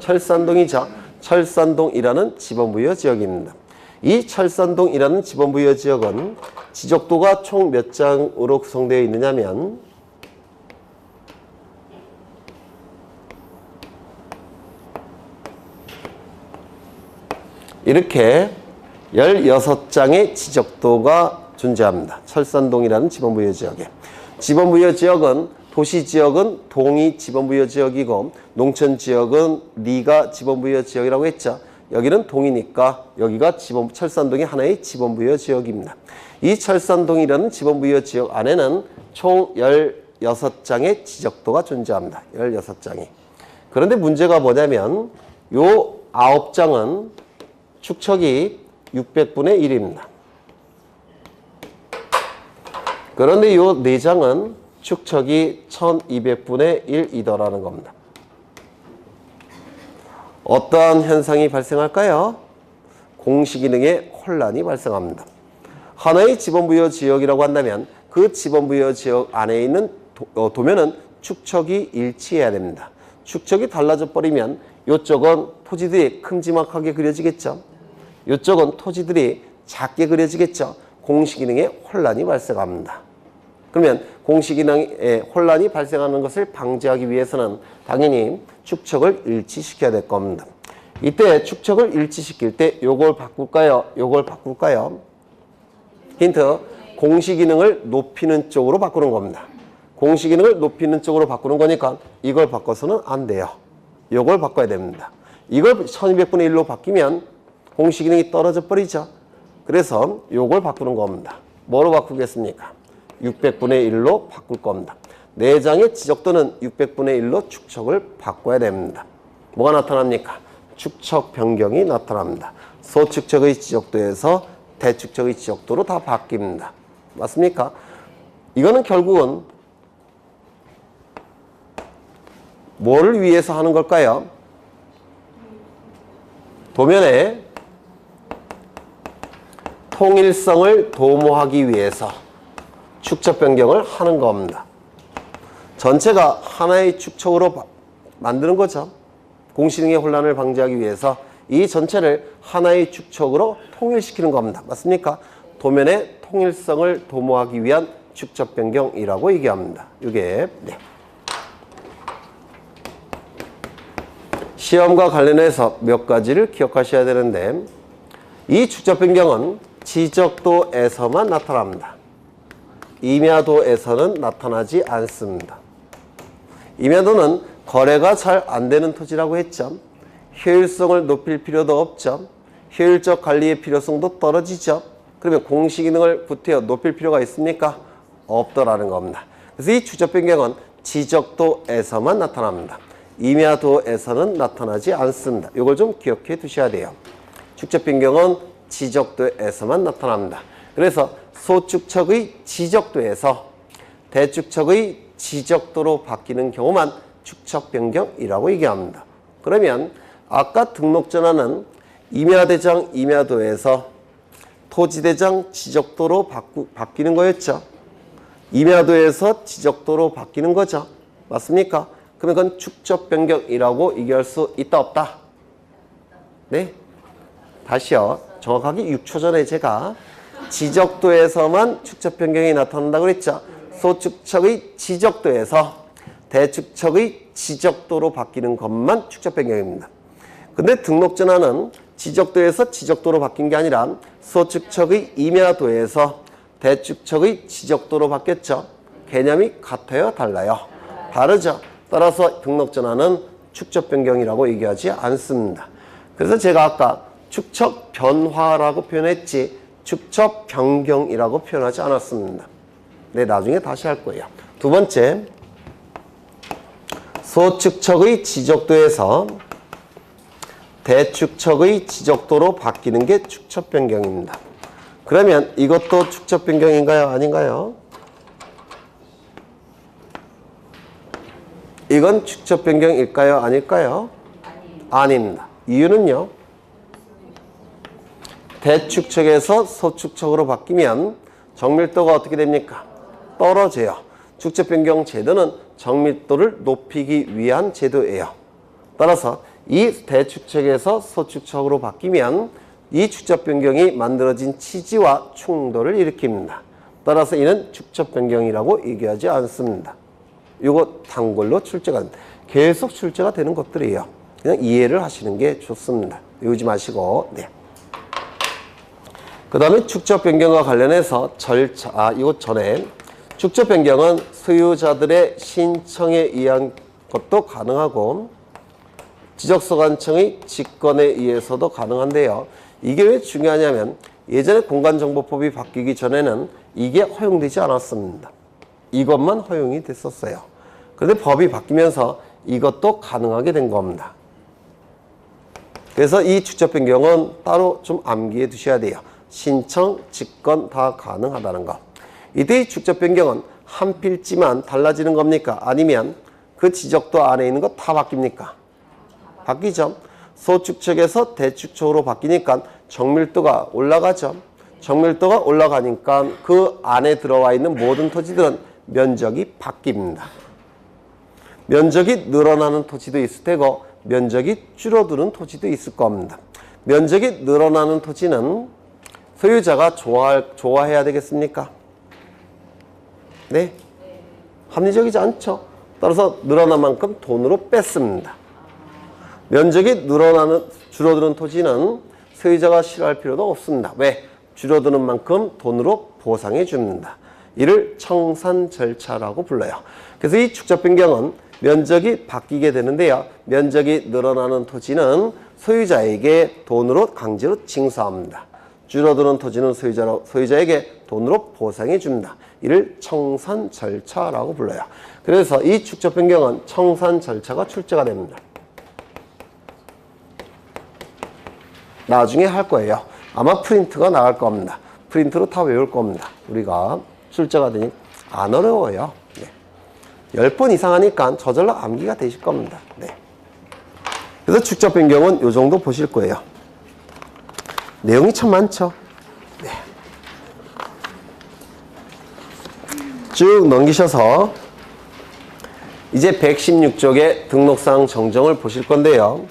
철산동이죠. 철산동이라는 지번부여 지역입니다. 이 철산동이라는 지번부여 지역은 지적도가 총 몇 장으로 구성되어 있느냐면 이렇게 16장의 지적도가 존재합니다. 철산동이라는 지번부여 지역에. 지번부여 지역은 도시지역은 동이 지번부여 지역이고 농촌지역은 리가 지번부여 지역이라고 했죠. 여기는 동이니까 여기가 철산동이 하나의 지번부여 지역입니다. 이 철산동이라는 지번부여 지역 안에는 총 16장의 지적도가 존재합니다. 16장이. 그런데 문제가 뭐냐면 요 9장은 축척이 600분의 1입니다. 그런데 요 4장은 축척이 1200분의 1이더라는 겁니다. 어떠한 현상이 발생할까요? 공시기능에 혼란이 발생합니다. 하나의 지번부여 지역이라고 한다면 그 지번부여 지역 안에 있는 도면은 축척이 일치해야 됩니다. 축척이 달라져 버리면 이쪽은 토지들이 큼지막하게 그려지겠죠. 이쪽은 토지들이 작게 그려지겠죠. 공시기능에 혼란이 발생합니다. 그러면 공시기능에 혼란이 발생하는 것을 방지하기 위해서는 당연히 축척을 일치시켜야 될 겁니다. 이때 축척을 일치시킬 때 요걸 바꿀까요? 요걸 바꿀까요? 힌트, 공시기능을 높이는 쪽으로 바꾸는 겁니다. 공시기능을 높이는 쪽으로 바꾸는 거니까 이걸 바꿔서는 안 돼요. 요걸 바꿔야 됩니다. 이걸 1200분의 1로 바뀌면 공시기능이 떨어져 버리죠. 그래서 요걸 바꾸는 겁니다. 뭐로 바꾸겠습니까? 600분의 1로 바꿀 겁니다. 4장의 지적도는 600분의 1로 축척을 바꿔야 됩니다. 뭐가 나타납니까? 축척 변경이 나타납니다. 소축척의 지적도에서 대축척의 지적도로 다 바뀝니다. 맞습니까? 이거는 결국은 뭐를 위해서 하는 걸까요? 도면의 통일성을 도모하기 위해서 축척 변경을 하는 겁니다. 전체가 하나의 축척으로 만드는 거죠. 공시능의 혼란을 방지하기 위해서 이 전체를 하나의 축척으로 통일시키는 겁니다. 맞습니까? 도면의 통일성을 도모하기 위한 축척 변경이라고 얘기합니다. 이게 네. 시험과 관련해서 몇 가지를 기억하셔야 되는데 이 축척 변경은 지적도에서만 나타납니다. 임야도에서는 나타나지 않습니다. 임야도는 거래가 잘 안 되는 토지라고 했죠. 효율성을 높일 필요도 없죠. 효율적 관리의 필요성도 떨어지죠. 그러면 공시 기능을 구태여 높일 필요가 있습니까? 없더라는 겁니다. 그래서 이 축적 변경은 지적도에서만 나타납니다. 임야도에서는 나타나지 않습니다. 이걸 좀 기억해 두셔야 돼요. 축적 변경은 지적도에서만 나타납니다. 그래서 소축척의 지적도에서 대축척의 지적도로 바뀌는 경우만 축척 변경이라고 얘기합니다. 그러면 아까 등록전환은 임야대장 임야도에서 토지대장 지적도로 바뀌는 거였죠. 임야도에서 지적도로 바뀌는 거죠. 맞습니까? 그러면 그건 축적 변경이라고 얘기할 수 있다 없다? 네? 다시요. 정확하게 6초 전에 제가 지적도에서만 축적 변경이 나타난다고 그랬죠. 소축척의 지적도에서 대축척의 지적도로 바뀌는 것만 축적 변경입니다. 근데 등록전환은 지적도에서 지적도로 바뀐 게 아니라 소축척의 임야도에서 대축척의 지적도로 바뀌었죠. 개념이 같아요? 달라요? 다르죠. 따라서 등록전환은 축적 변경이라고 얘기하지 않습니다. 그래서 제가 아까 축척 변화라고 표현했지 축척 변경이라고 표현하지 않았습니다. 네, 나중에 다시 할 거예요. 두 번째, 소축척의 지적도에서 대축척의 지적도로 바뀌는 게 축척 변경입니다. 그러면 이것도 축척 변경인가요? 아닌가요? 이건 축척 변경일까요? 아닐까요? 아닙니다. 이유는요. 대축척에서 소축척으로 바뀌면 정밀도가 어떻게 됩니까? 떨어져요. 축척 변경 제도는 정밀도를 높이기 위한 제도예요. 따라서 이 대축척에서 소축척으로 바뀌면 이 축적 변경이 만들어진 취지와 충돌을 일으킵니다. 따라서 이는 축적 변경이라고 얘기하지 않습니다. 이거 단골로 출제가 계속 출제가 되는 것들이에요. 그냥 이해를 하시는 게 좋습니다. 외우지 마시고. 네. 그 다음에 축적 변경과 관련해서 절차, 이거 전에 축적 변경은 소유자들의 신청에 의한 것도 가능하고 지적소관청의 직권에 의해서도 가능한데요. 이게 왜 중요하냐면 예전에 공간정보법이 바뀌기 전에는 이게 허용되지 않았습니다. 이것만 허용이 됐었어요. 그런데 법이 바뀌면서 이것도 가능하게 된 겁니다. 그래서 이 축적 변경은 따로 좀 암기해 두셔야 돼요. 신청, 직권 다 가능하다는 거. 이때 이 축적 변경은 한 필지만 달라지는 겁니까? 아니면 그 지적도 안에 있는 거 다 바뀝니까? 바뀌죠. 소축척에서 대축척으로 바뀌니까 정밀도가 올라가죠. 정밀도가 올라가니까 그 안에 들어와 있는 모든 토지들은 면적이 바뀝니다. 면적이 늘어나는 토지도 있을 테고 면적이 줄어드는 토지도 있을 겁니다. 면적이 늘어나는 토지는 소유자가 좋아해야 되겠습니까? 네? 합리적이지 않죠. 따라서 늘어난 만큼 돈으로 뺐습니다. 면적이 줄어드는 토지는 소유자가 싫어할 필요도 없습니다. 왜? 줄어드는 만큼 돈으로 보상해 줍니다. 이를 청산 절차라고 불러요. 그래서 이 축적 변경은 면적이 바뀌게 되는데요. 면적이 늘어나는 토지는 소유자에게 돈으로 강제로 징수합니다. 줄어드는 토지는 소유자에게 돈으로 보상해 줍니다. 이를 청산 절차라고 불러요. 그래서 이 축적 변경은 청산 절차가 출제가 됩니다. 나중에 할 거예요. 아마 프린트가 나갈 겁니다. 프린트로 다 외울 겁니다. 우리가 출제가 되니 안 어려워요. 네. 10번 이상 하니까 저절로 암기가 되실 겁니다. 네. 그래서 축적 변경은 이 정도 보실 거예요. 내용이 참 많죠. 네. 쭉 넘기셔서 이제 116쪽의 등록사항 정정을 보실 건데요.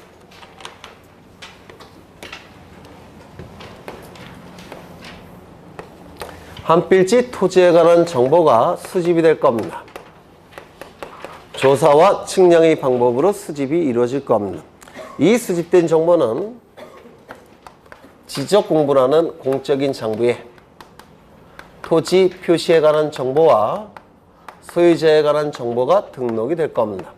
한 필지 토지에 관한 정보가 수집이 될 겁니다. 조사와 측량의 방법으로 수집이 이루어질 겁니다. 이 수집된 정보는 지적공부라는 공적인 장부에 토지 표시에 관한 정보와 소유자에 관한 정보가 등록이 될 겁니다.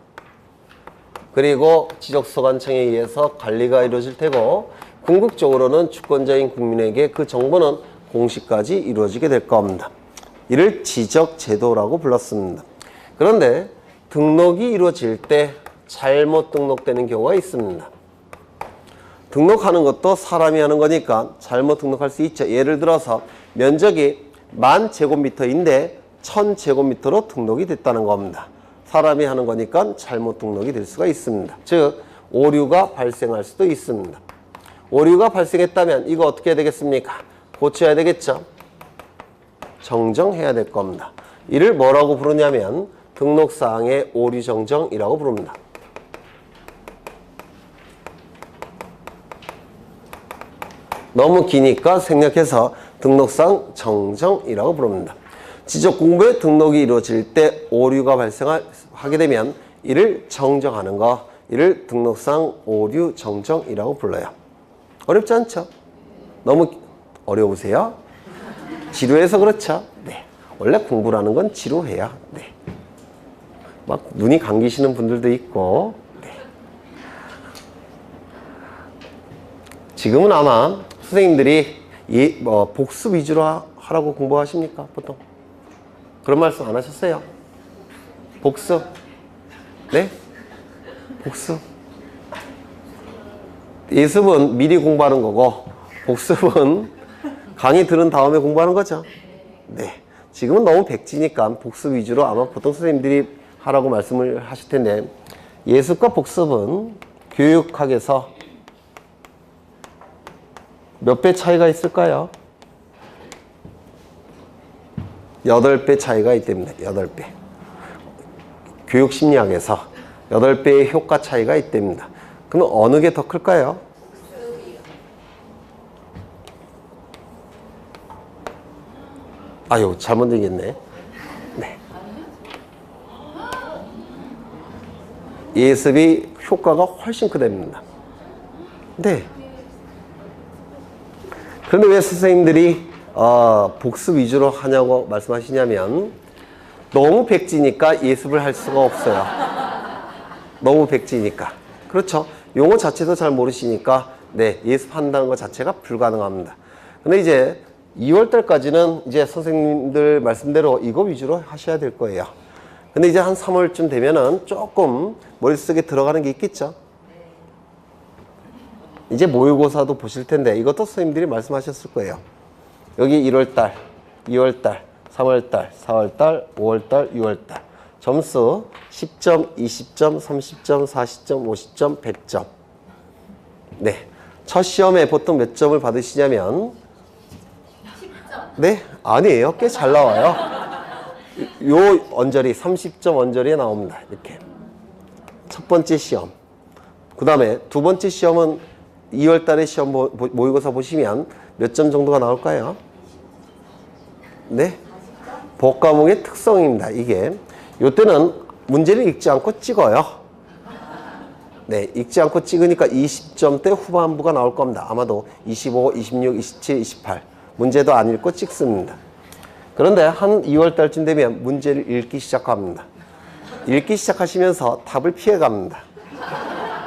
그리고 지적소관청에 의해서 관리가 이루어질 테고 궁극적으로는 주권자인 국민에게 그 정보는 공시까지 이루어지게 될 겁니다. 이를 지적제도라고 불렀습니다. 그런데 등록이 이루어질 때 잘못 등록되는 경우가 있습니다. 등록하는 것도 사람이 하는 거니까 잘못 등록할 수 있죠. 예를 들어서 면적이 10,000제곱미터인데 1,000제곱미터로 등록이 됐다는 겁니다. 사람이 하는 거니까 잘못 등록이 될 수가 있습니다. 즉 오류가 발생할 수도 있습니다. 오류가 발생했다면 이거 어떻게 해야 되겠습니까? 고쳐야 되겠죠. 정정해야 될 겁니다. 이를 뭐라고 부르냐면 등록사항의 오류 정정이라고 부릅니다. 너무 기니까 생략해서 등록상 정정이라고 부릅니다. 지적공부에 등록이 이루어질 때 오류가 발생하게 되면 이를 정정하는 거, 이를 등록상 오류 정정이라고 불러요. 어렵지 않죠? 너무 어려우세요? 지루해서 그렇죠? 네. 원래 공부라는 건 지루해요. 네. 막 눈이 감기시는 분들도 있고, 네. 지금은 아마 선생님들이 복습 위주로 하라고 공부하십니까? 보통 그런 말씀 안 하셨어요? 복습? 네? 복습? 예습은 미리 공부하는 거고 복습은 강의 들은 다음에 공부하는 거죠. 네. 지금은 너무 백지니까 복습 위주로 아마 보통 선생님들이 하라고 말씀을 하실 텐데 예습과 복습은 교육학에서 몇 배 차이가 있을까요? 8배 차이가 있답니다. 8배. 교육심리학에서 8배의 효과 차이가 있답니다. 그럼 어느 게 더 클까요? 아유, 잘못 얘기했네. 네. 예습이 효과가 훨씬 크답니다. 네. 그런데 왜 선생님들이 복습 위주로 하냐고 말씀하시냐면 너무 백지니까 예습을 할 수가 없어요. 너무 백지니까. 그렇죠. 용어 자체도 잘 모르시니까 네, 예습한다는 것 자체가 불가능합니다. 근데 이제 2월 달까지는 이제 선생님들 말씀대로 이거 위주로 하셔야 될 거예요. 근데 이제 한 3월쯤 되면은 조금 머릿속에 들어가는 게 있겠죠. 이제 모의고사도 보실 텐데 이것도 선생님들이 말씀하셨을 거예요. 여기 1월달, 2월달, 3월달, 4월달, 5월달, 6월달 점수 10점, 20점, 30점, 40점, 50점, 100점. 네, 첫 시험에 보통 몇 점을 받으시냐면 10점. 네? 아니에요. 꽤 잘 나와요. 요 언저리 30점 언저리에 나옵니다. 이렇게 첫 번째 시험. 그 다음에 두 번째 시험은 2월 달에 시험 모의고사 보시면 몇 점 정도가 나올까요? 네? 복과목의 특성입니다. 이게 요때는 문제를 읽지 않고 찍어요. 네, 읽지 않고 찍으니까 20점대 후반부가 나올 겁니다. 아마도 25, 26, 27, 28 문제도 안 읽고 찍습니다. 그런데 한 2월 달쯤 되면 문제를 읽기 시작합니다. 읽기 시작하시면서 답을 피해갑니다.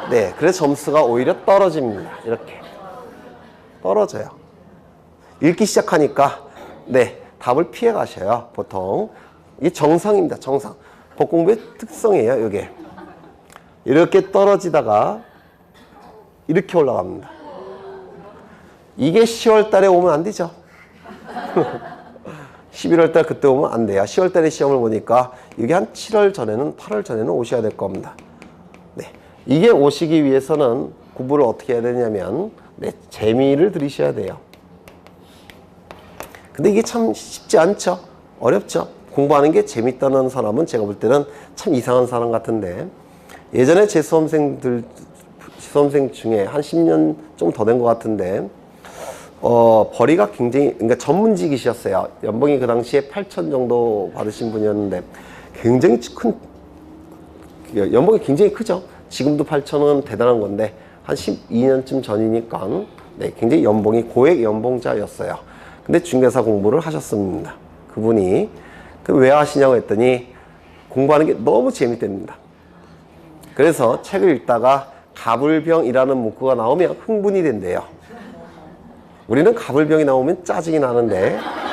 네, 그래서 점수가 오히려 떨어집니다. 이렇게 떨어져요. 읽기 시작하니까 네, 답을 피해 가셔요. 보통 이게 정상입니다. 정상. 복공부의 특성이에요. 이게 이렇게 떨어지다가 이렇게 올라갑니다. 이게 10월 달에 오면 안 되죠. 11월 달 그때 오면 안 돼요. 10월 달에 시험을 보니까 이게 한 7월 전에는 8월 전에는 오셔야 될 겁니다. 네, 이게 오시기 위해서는 공부를 어떻게 해야 되냐면 네, 재미를 들이셔야 돼요. 근데 이게 참 쉽지 않죠. 어렵죠. 공부하는 게 재밌다는 사람은 제가 볼 때는 참 이상한 사람 같은데 예전에 제 수험생 중에 한 10년 좀 더 된 것 같은데 벌이가 굉장히 그러니까 전문직이셨어요. 연봉이 그 당시에 8천 정도 받으신 분이었는데 굉장히 큰 연봉이 굉장히 크죠. 지금도 8천은 대단한 건데 한 12년쯤 전이니까 네, 굉장히 연봉이 고액 연봉자였어요. 근데 중개사 공부를 하셨습니다. 그분이 왜 하시냐고 했더니 공부하는 게 너무 재밌답니다. 그래서 책을 읽다가 가불병이라는 문구가 나오면 흥분이 된대요. 우리는 가불병이 나오면 짜증이 나는데,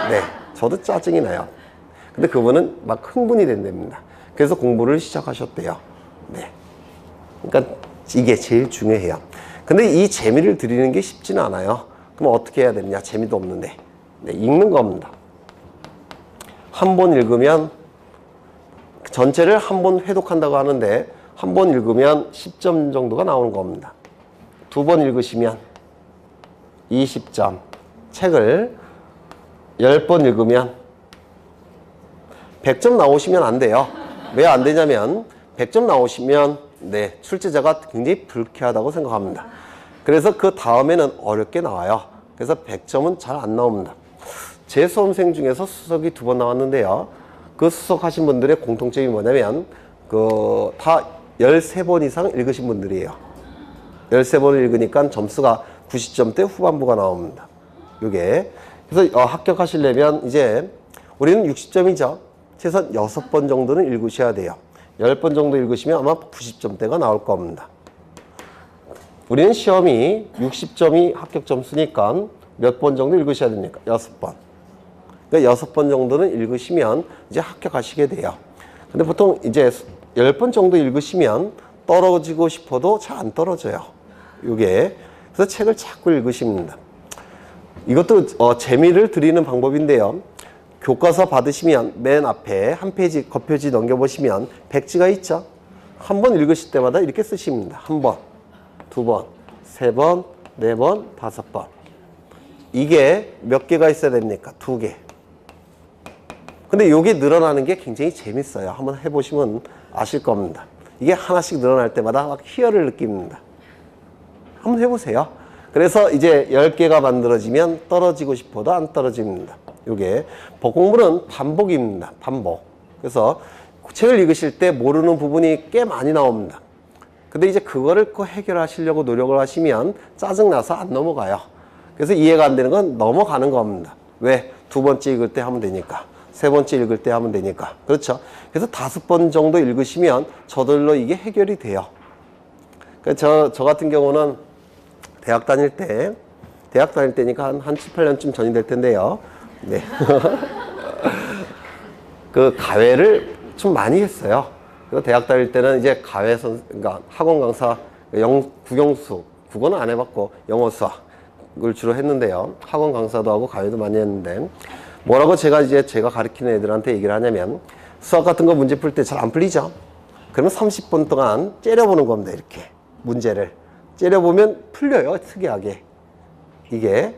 네, 저도 짜증이 나요. 근데 그분은 막 흥분이 된답니다. 그래서 공부를 시작하셨대요. 네. 그러니까 이게 제일 중요해요. 근데 이 재미를 드리는 게 쉽지는 않아요. 그럼 어떻게 해야 되느냐? 재미도 없는데. 네, 읽는 겁니다. 한 번 읽으면, 전체를 한 번 회독한다고 하는데, 한 번 읽으면 10점 정도가 나오는 겁니다. 두 번 읽으시면 20점. 책을 10번 읽으면 100점 나오시면 안 돼요. 왜 안 되냐면 100점 나오시면 네, 출제자가 굉장히 불쾌하다고 생각합니다. 그래서 그 다음에는 어렵게 나와요. 그래서 100점은 잘 안 나옵니다. 제 수험생 중에서 수석이 2번 나왔는데요. 그 수석하신 분들의 공통점이 뭐냐면 다 13번 이상 읽으신 분들이에요. 13번을 읽으니까 점수가 90점대 후반부가 나옵니다. 요게. 그래서 합격하시려면 이제 우리는 60점이죠. 최소한 6번 정도는 읽으셔야 돼요. 10번 정도 읽으시면 아마 90점대가 나올 겁니다. 우리는 시험이 60점이 합격 점수니까 몇 번 정도 읽으셔야 됩니까? 6번. 그러니까 6번 정도는 읽으시면 이제 합격하시게 돼요. 근데 보통 이제 10번 정도 읽으시면 떨어지고 싶어도 잘 안 떨어져요. 요게. 그래서 책을 자꾸 읽으십니다. 이것도 재미를 드리는 방법인데요. 교과서 받으시면 맨 앞에 한 페이지, 겉표지 넘겨보시면 백지가 있죠. 한 번 읽으실 때마다 이렇게 쓰십니다. 한 번, 두 번, 세 번, 네 번, 5번. 이게 몇 개가 있어야 됩니까? 2개. 근데 이게 늘어나는 게 굉장히 재밌어요. 한번 해보시면 아실 겁니다. 이게 하나씩 늘어날 때마다 막 희열을 느낍니다. 한번 해보세요. 그래서 이제 10개가 만들어지면 떨어지고 싶어도 안 떨어집니다. 요게 공부는 반복입니다. 반복. 그래서 책을 읽으실 때 모르는 부분이 꽤 많이 나옵니다. 근데 이제 그거를 해결하시려고 노력을 하시면 짜증나서 안 넘어가요. 그래서 이해가 안 되는 건 넘어가는 겁니다. 왜? 2번째 읽을 때 하면 되니까. 3번째 읽을 때 하면 되니까. 그렇죠? 그래서 5번 정도 읽으시면 저절로 이게 해결이 돼요. 그러니까 저 같은 경우는 대학 다닐 때니까 한 7, 8년쯤 전이 될 텐데요. 네. 그 가외를 좀 많이 했어요. 그래서 대학 다닐 때는 이제 그러니까 학원 강사, 국영수, 국어는 안 해봤고 영어 수학을 주로 했는데요. 학원 강사도 하고 가외도 많이 했는데 뭐라고 제가 가르치는 애들한테 얘기를 하냐면 수학 같은 거 문제 풀 때 잘 안 풀리죠? 그러면 30분 동안 째려보는 겁니다. 이렇게 문제를 째려보면 풀려요. 특이하게. 이게.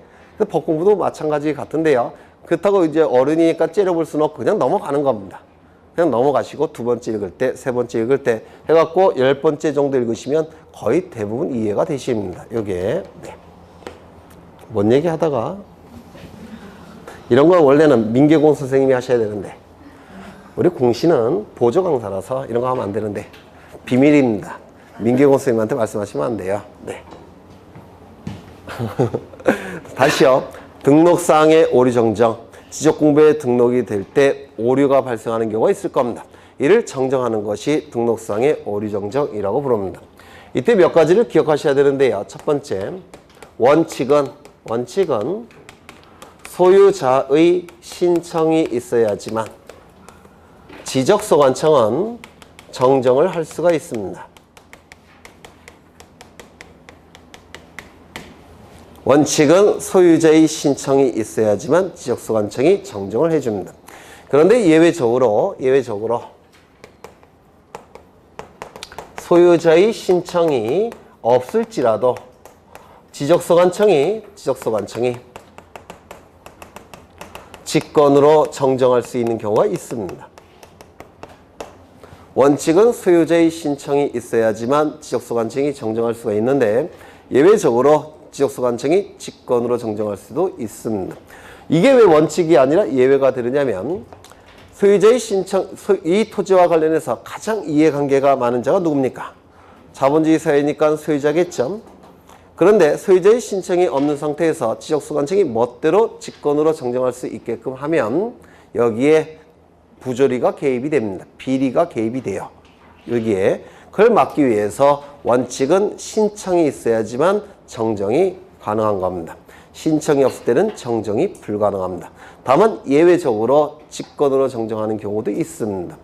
법 공부도 마찬가지 같은데요. 그렇다고 이제 어른이니까 째려볼 수는 없고 그냥 넘어가는 겁니다. 그냥 넘어가시고 2번째 읽을 때, 3번째 읽을 때 해갖고 10번째 정도 읽으시면 거의 대부분 이해가 되십니다. 요게. 네. 뭔 얘기 하다가 이런 건 원래는 민계공 선생님이 하셔야 되는데 우리 공시는 보조 강사라서 이런 거 하면 안 되는데 비밀입니다. 민계공 선생님한테 말씀하시면 안 돼요. 네. 다시요. 등록사항의 오류 정정. 지적공부에 등록이 될 때 오류가 발생하는 경우가 있을 겁니다. 이를 정정하는 것이 등록사항의 오류 정정이라고 부릅니다. 이때 몇 가지를 기억하셔야 되는데요. 첫 번째, 원칙은 소유자의 신청이 있어야지만 지적소관청은 정정을 할 수가 있습니다. 원칙은 소유자의 신청이 있어야지만 지적소관청이 정정을 해줍니다. 그런데 예외적으로 소유자의 신청이 없을지라도 지적소관청이 직권으로 정정할 수 있는 경우가 있습니다. 원칙은 소유자의 신청이 있어야지만 지적소관청이 정정할 수가 있는데 예외적으로 지적소관청이 직권으로 정정할 수도 있습니다. 이게 왜 원칙이 아니라 예외가 되느냐면 소유자의 신청, 이 토지와 관련해서 가장 이해관계가 많은 자가 누굽니까? 자본주의 사회니까 소유자겠죠. 그런데 소유자의 신청이 없는 상태에서 지적소관청이 멋대로 직권으로 정정할 수 있게끔 하면 여기에 부조리가 개입이 됩니다. 비리가 개입이 돼요. 여기에. 그걸 막기 위해서 원칙은 신청이 있어야지만 정정이 가능한 겁니다. 신청이 없을 때는 정정이 불가능합니다. 다만 예외적으로 직권으로 정정하는 경우도 있습니다.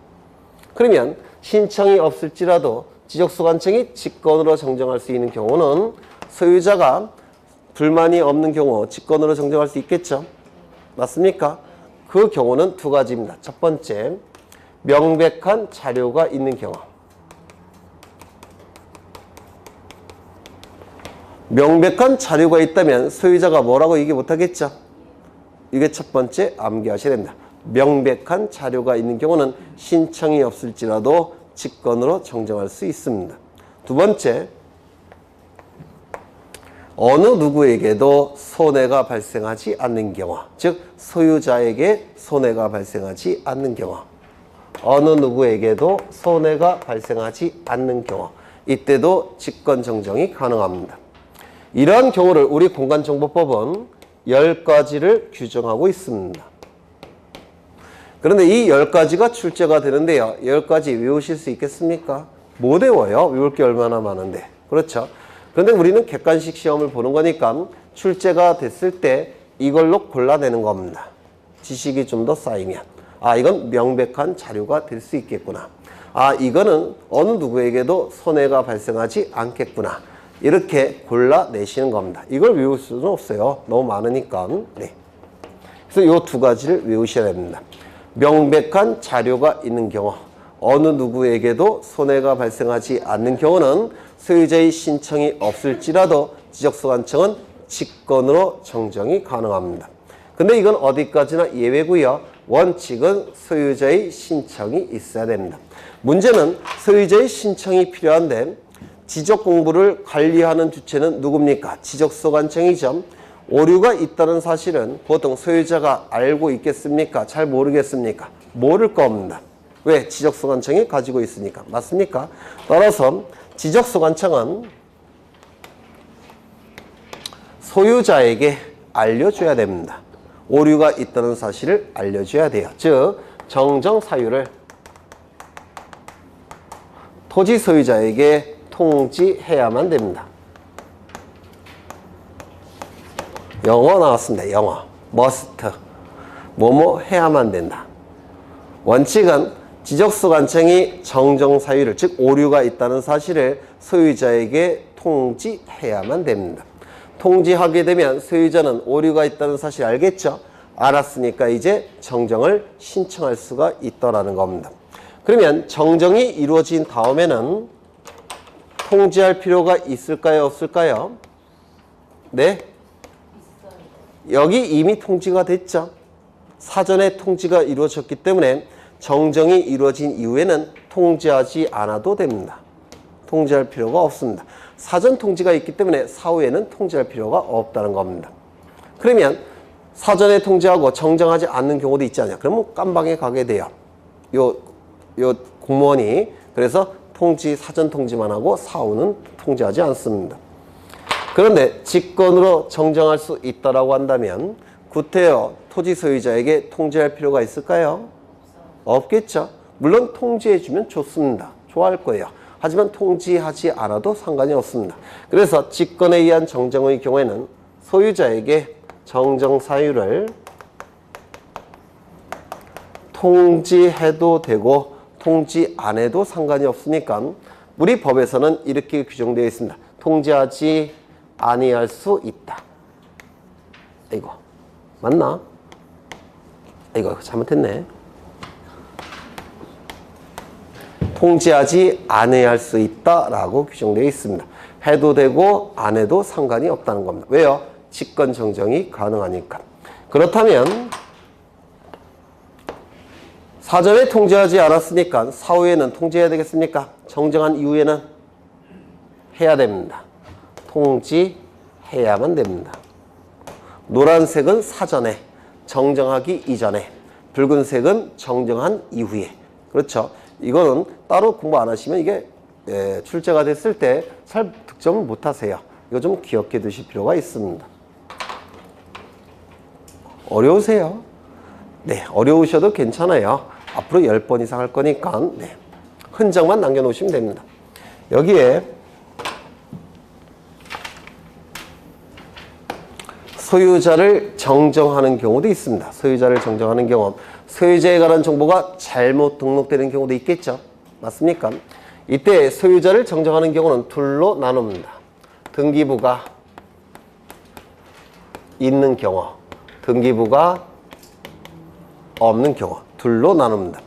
그러면 신청이 없을지라도 지적소관청이 직권으로 정정할 수 있는 경우는 소유자가 불만이 없는 경우 직권으로 정정할 수 있겠죠? 맞습니까? 그 경우는 두 가지입니다. 첫 번째, 명백한 자료가 있는 경우. 명백한 자료가 있다면 소유자가 뭐라고 얘기 못하겠죠? 이게 첫 번째 암기하셔야 됩니다. 명백한 자료가 있는 경우는 신청이 없을지라도 직권으로 정정할 수 있습니다. 두 번째, 어느 누구에게도 손해가 발생하지 않는 경우, 즉 소유자에게 손해가 발생하지 않는 경우, 어느 누구에게도 손해가 발생하지 않는 경우, 이때도 직권 정정이 가능합니다. 이러한 경우를 우리 공간정보법은 10가지를 규정하고 있습니다. 그런데 이 10가지가 출제가 되는데요. 10가지 외우실 수 있겠습니까? 못 외워요. 외울 게 얼마나 많은데. 그렇죠? 그런데 우리는 객관식 시험을 보는 거니까 출제가 됐을 때 이걸로 골라내는 겁니다. 지식이 좀 더 쌓이면. 아, 이건 명백한 자료가 될 수 있겠구나. 아, 이거는 어느 누구에게도 손해가 발생하지 않겠구나. 이렇게 골라내시는 겁니다. 이걸 외울 수는 없어요. 너무 많으니까. 네. 그래서 이 두 가지를 외우셔야 됩니다. 명백한 자료가 있는 경우, 어느 누구에게도 손해가 발생하지 않는 경우는 소유자의 신청이 없을지라도 지적소관청은 직권으로 정정이 가능합니다. 근데 이건 어디까지나 예외고요. 원칙은 소유자의 신청이 있어야 됩니다. 문제는 소유자의 신청이 필요한데 지적 공부를 관리하는 주체는 누굽니까? 지적소관청이죠. 오류가 있다는 사실은 보통 소유자가 알고 있겠습니까? 잘 모르겠습니까? 모를 겁니다. 왜? 지적소관청이 가지고 있으니까. 맞습니까? 따라서 지적소관청은 소유자에게 알려줘야 됩니다. 오류가 있다는 사실을 알려줘야 돼요. 즉 정정 사유를 토지 소유자에게 통지해야만 됩니다. 영어 나왔습니다. 영어. must. 뭐뭐 해야만 된다. 원칙은 지적소관청이 정정 사유를, 즉 오류가 있다는 사실을 소유자에게 통지해야만 됩니다. 통지하게 되면 소유자는 오류가 있다는 사실 알겠죠? 알았으니까 이제 정정을 신청할 수가 있다라는 겁니다. 그러면 정정이 이루어진 다음에는 통지할 필요가 있을까요? 없을까요? 네? 여기 이미 통지가 됐죠. 사전에 통지가 이루어졌기 때문에 정정이 이루어진 이후에는 통지하지 않아도 됩니다. 통지할 필요가 없습니다. 사전 통지가 있기 때문에 사후에는 통지할 필요가 없다는 겁니다. 그러면 사전에 통지하고 정정하지 않는 경우도 있지 않냐? 그러면 깜방에 가게 돼요. 요 공무원이. 그래서 사전 통지만 하고 사후는 통지하지 않습니다. 그런데 직권으로 정정할 수 있다라고 한다면 구태여 토지 소유자에게 통지할 필요가 있을까요? 없겠죠. 물론 통지해주면 좋습니다. 좋아할 거예요. 하지만 통지하지 않아도 상관이 없습니다. 그래서 직권에 의한 정정의 경우에는 소유자에게 정정 사유를 통지해도 되고 통지 안 해도 상관이 없으니까 우리 법에서는 이렇게 규정되어 있습니다. 통지하지 아니할 수 있다. 이거 맞나? 이거 잘못했네. 통지하지 않아야 할 수 있다라고 규정되어 있습니다. 해도 되고 안 해도 상관이 없다는 겁니다. 왜요? 직권 정정이 가능하니까. 그렇다면 사전에 통지하지 않았으니까 사후에는 통지해야 되겠습니까? 정정한 이후에는 해야 됩니다. 통지해야만 됩니다. 노란색은 사전에, 정정하기 이전에, 붉은색은 정정한 이후에. 그렇죠? 이거는 따로 공부 안 하시면 이게 출제가 됐을 때 잘 득점을 못 하세요. 이거 좀 기억해 두실 필요가 있습니다. 어려우세요? 네, 어려우셔도 괜찮아요. 앞으로 10번 이상 할 거니까 네, 흔적만 남겨놓으시면 됩니다. 여기에 소유자를 정정하는 경우도 있습니다. 소유자를 정정하는 경우, 소유자에 관한 정보가 잘못 등록되는 경우도 있겠죠. 맞습니까? 이때 소유자를 정정하는 경우는 둘로 나눕니다. 등기부가 있는 경우, 등기부가 없는 경우 둘로 나눕니다.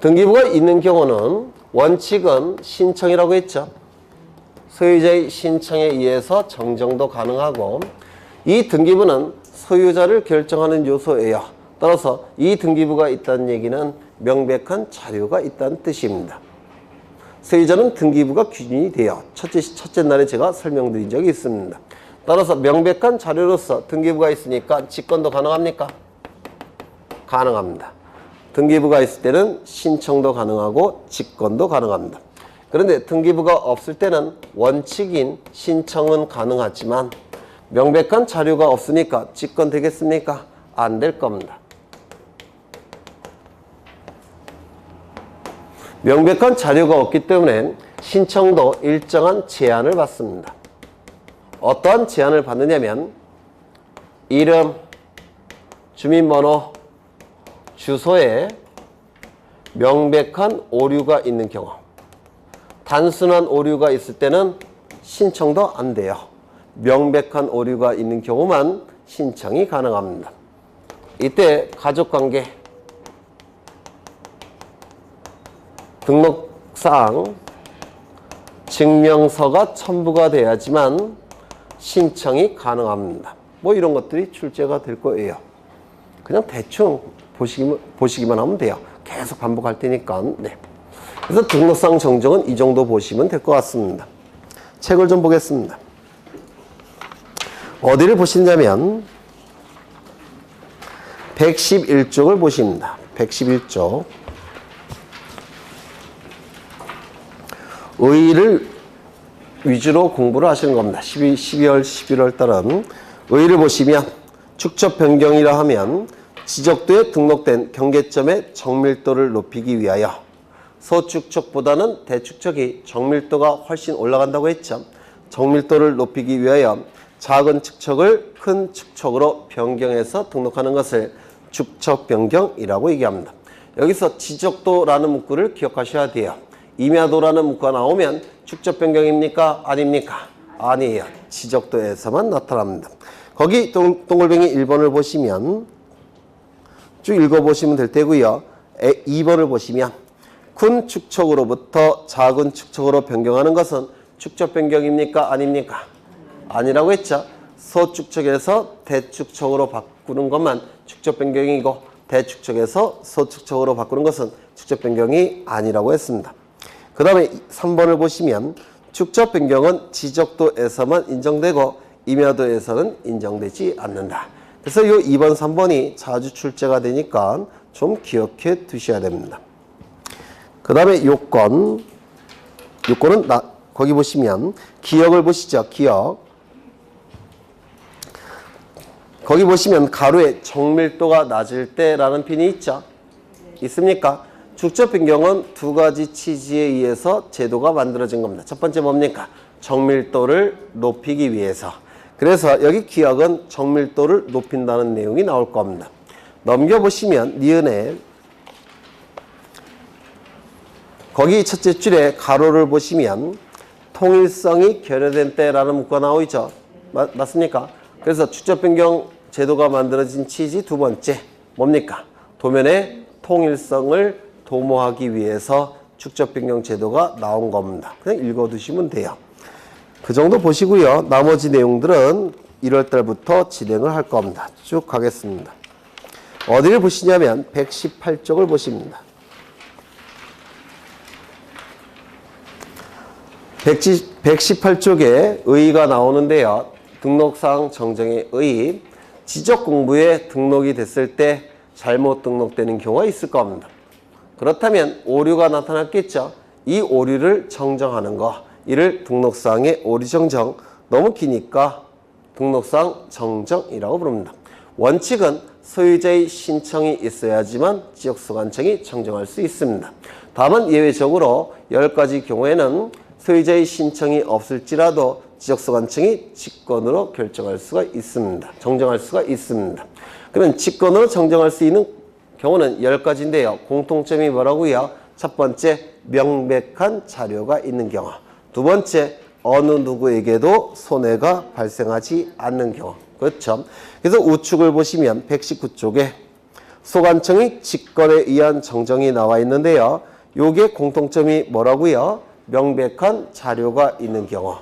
등기부가 있는 경우는 원칙은 신청이라고 했죠. 소유자의 신청에 의해서 정정도 가능하고, 이 등기부는 소유자를 결정하는 요소예요. 따라서 이 등기부가 있다는 얘기는 명백한 자료가 있다는 뜻입니다. 소유자는 등기부가 기준이 돼요. 첫째 날에 제가 설명드린 적이 있습니다. 따라서 명백한 자료로서 등기부가 있으니까 직권도 가능합니까? 가능합니다. 등기부가 있을 때는 신청도 가능하고 직권도 가능합니다. 그런데 등기부가 없을 때는 원칙인 신청은 가능하지만 명백한 자료가 없으니까 직권 되겠습니까? 안 될 겁니다. 명백한 자료가 없기 때문에 신청도 일정한 제한을 받습니다. 어떠한 제한을 받느냐면 이름, 주민번호, 주소에 명백한 오류가 있는 경우, 단순한 오류가 있을 때는 신청도 안 돼요. 명백한 오류가 있는 경우만 신청이 가능합니다. 이때 가족관계, 등록상 증명서가 첨부가 돼야지만 신청이 가능합니다. 뭐 이런 것들이 출제가 될 거예요. 그냥 대충 보시기만 하면 돼요. 계속 반복할 테니까. 네. 그래서 등록상 정정은 이 정도 보시면 될 것 같습니다. 책을 좀 보겠습니다. 어디를 보시냐면 111쪽을 보십니다. 111쪽. 의의를 위주로 공부를 하시는 겁니다. 12월, 11월 달은 의의를 보시면 축적 변경이라 하면 지적도에 등록된 경계점의 정밀도를 높이기 위하여 소축척보다는 대축척이 정밀도가 훨씬 올라간다고 했죠. 정밀도를 높이기 위하여 작은 축척을 큰 축척으로 변경해서 등록하는 것을 축척 변경이라고 얘기합니다. 여기서 지적도라는 문구를 기억하셔야 돼요. 임야도라는 문구가 나오면 축적 변경입니까? 아닙니까? 아니에요. 지적도에서만 나타납니다. 거기 동글뱅이 1번을 보시면 쭉 읽어보시면 될 테고요. 2번을 보시면 큰 축척으로부터 작은 축척으로 변경하는 것은 축적 변경입니까? 아닙니까? 아니라고 했죠. 소축척에서 대축척으로 바꾸는 것만 축적 변경이고 대축척에서 소축척으로 바꾸는 것은 축적 변경이 아니라고 했습니다. 그 다음에 3번을 보시면 축적 변경은 지적도에서만 인정되고 임야도에서는 인정되지 않는다. 그래서 이 2번, 3번이 자주 출제가 되니까 좀 기억해 두셔야 됩니다. 그 다음에 요건. 요건은 거기 보시면 기억을 보시죠. 기억. 거기 보시면 가로에 정밀도가 낮을 때라는 핀이 있죠. 있습니까? 축적 변경은 두 가지 취지에 의해서 제도가 만들어진 겁니다. 첫 번째 뭡니까? 정밀도를 높이기 위해서. 그래서 여기 기억은 정밀도를 높인다는 내용이 나올 겁니다. 넘겨보시면 니은에 거기 첫째 줄에 가로를 보시면 통일성이 결여된 때라는 문구가 나오죠. 맞습니까? 그래서 축적 변경 제도가 만들어진 취지 두 번째 뭡니까? 도면의 통일성을 도모하기 위해서 축적 변경 제도가 나온 겁니다. 그냥 읽어두시면 돼요. 그 정도 보시고요. 나머지 내용들은 1월 달부터 진행을 할 겁니다. 쭉 가겠습니다. 어디를 보시냐면 118쪽을 보십니다. 118쪽에 의의가 나오는데요. 등록상 정정의 의의, 지적 공부에 등록이 됐을 때 잘못 등록되는 경우가 있을 겁니다. 그렇다면 오류가 나타났겠죠. 이 오류를 정정하는 거, 이를 등록상의 오류 정정, 너무 기니까 등록상 정정이라고 부릅니다. 원칙은 소유자의 신청이 있어야지만 지역소관청이 정정할 수 있습니다. 다만 예외적으로 10가지 경우에는 소유자의 신청이 없을지라도 지적소관청이 직권으로 결정할 수가 있습니다. 정정할 수가 있습니다. 그러면 직권으로 정정할 수 있는 경우는 10가지인데요. 공통점이 뭐라고요? 첫 번째, 명백한 자료가 있는 경우. 두 번째, 어느 누구에게도 손해가 발생하지 않는 경우. 그렇죠? 그래서 우측을 보시면 119쪽에 소관청이 직권에 의한 정정이 나와 있는데요. 요게 공통점이 뭐라고요? 명백한 자료가 있는 경우.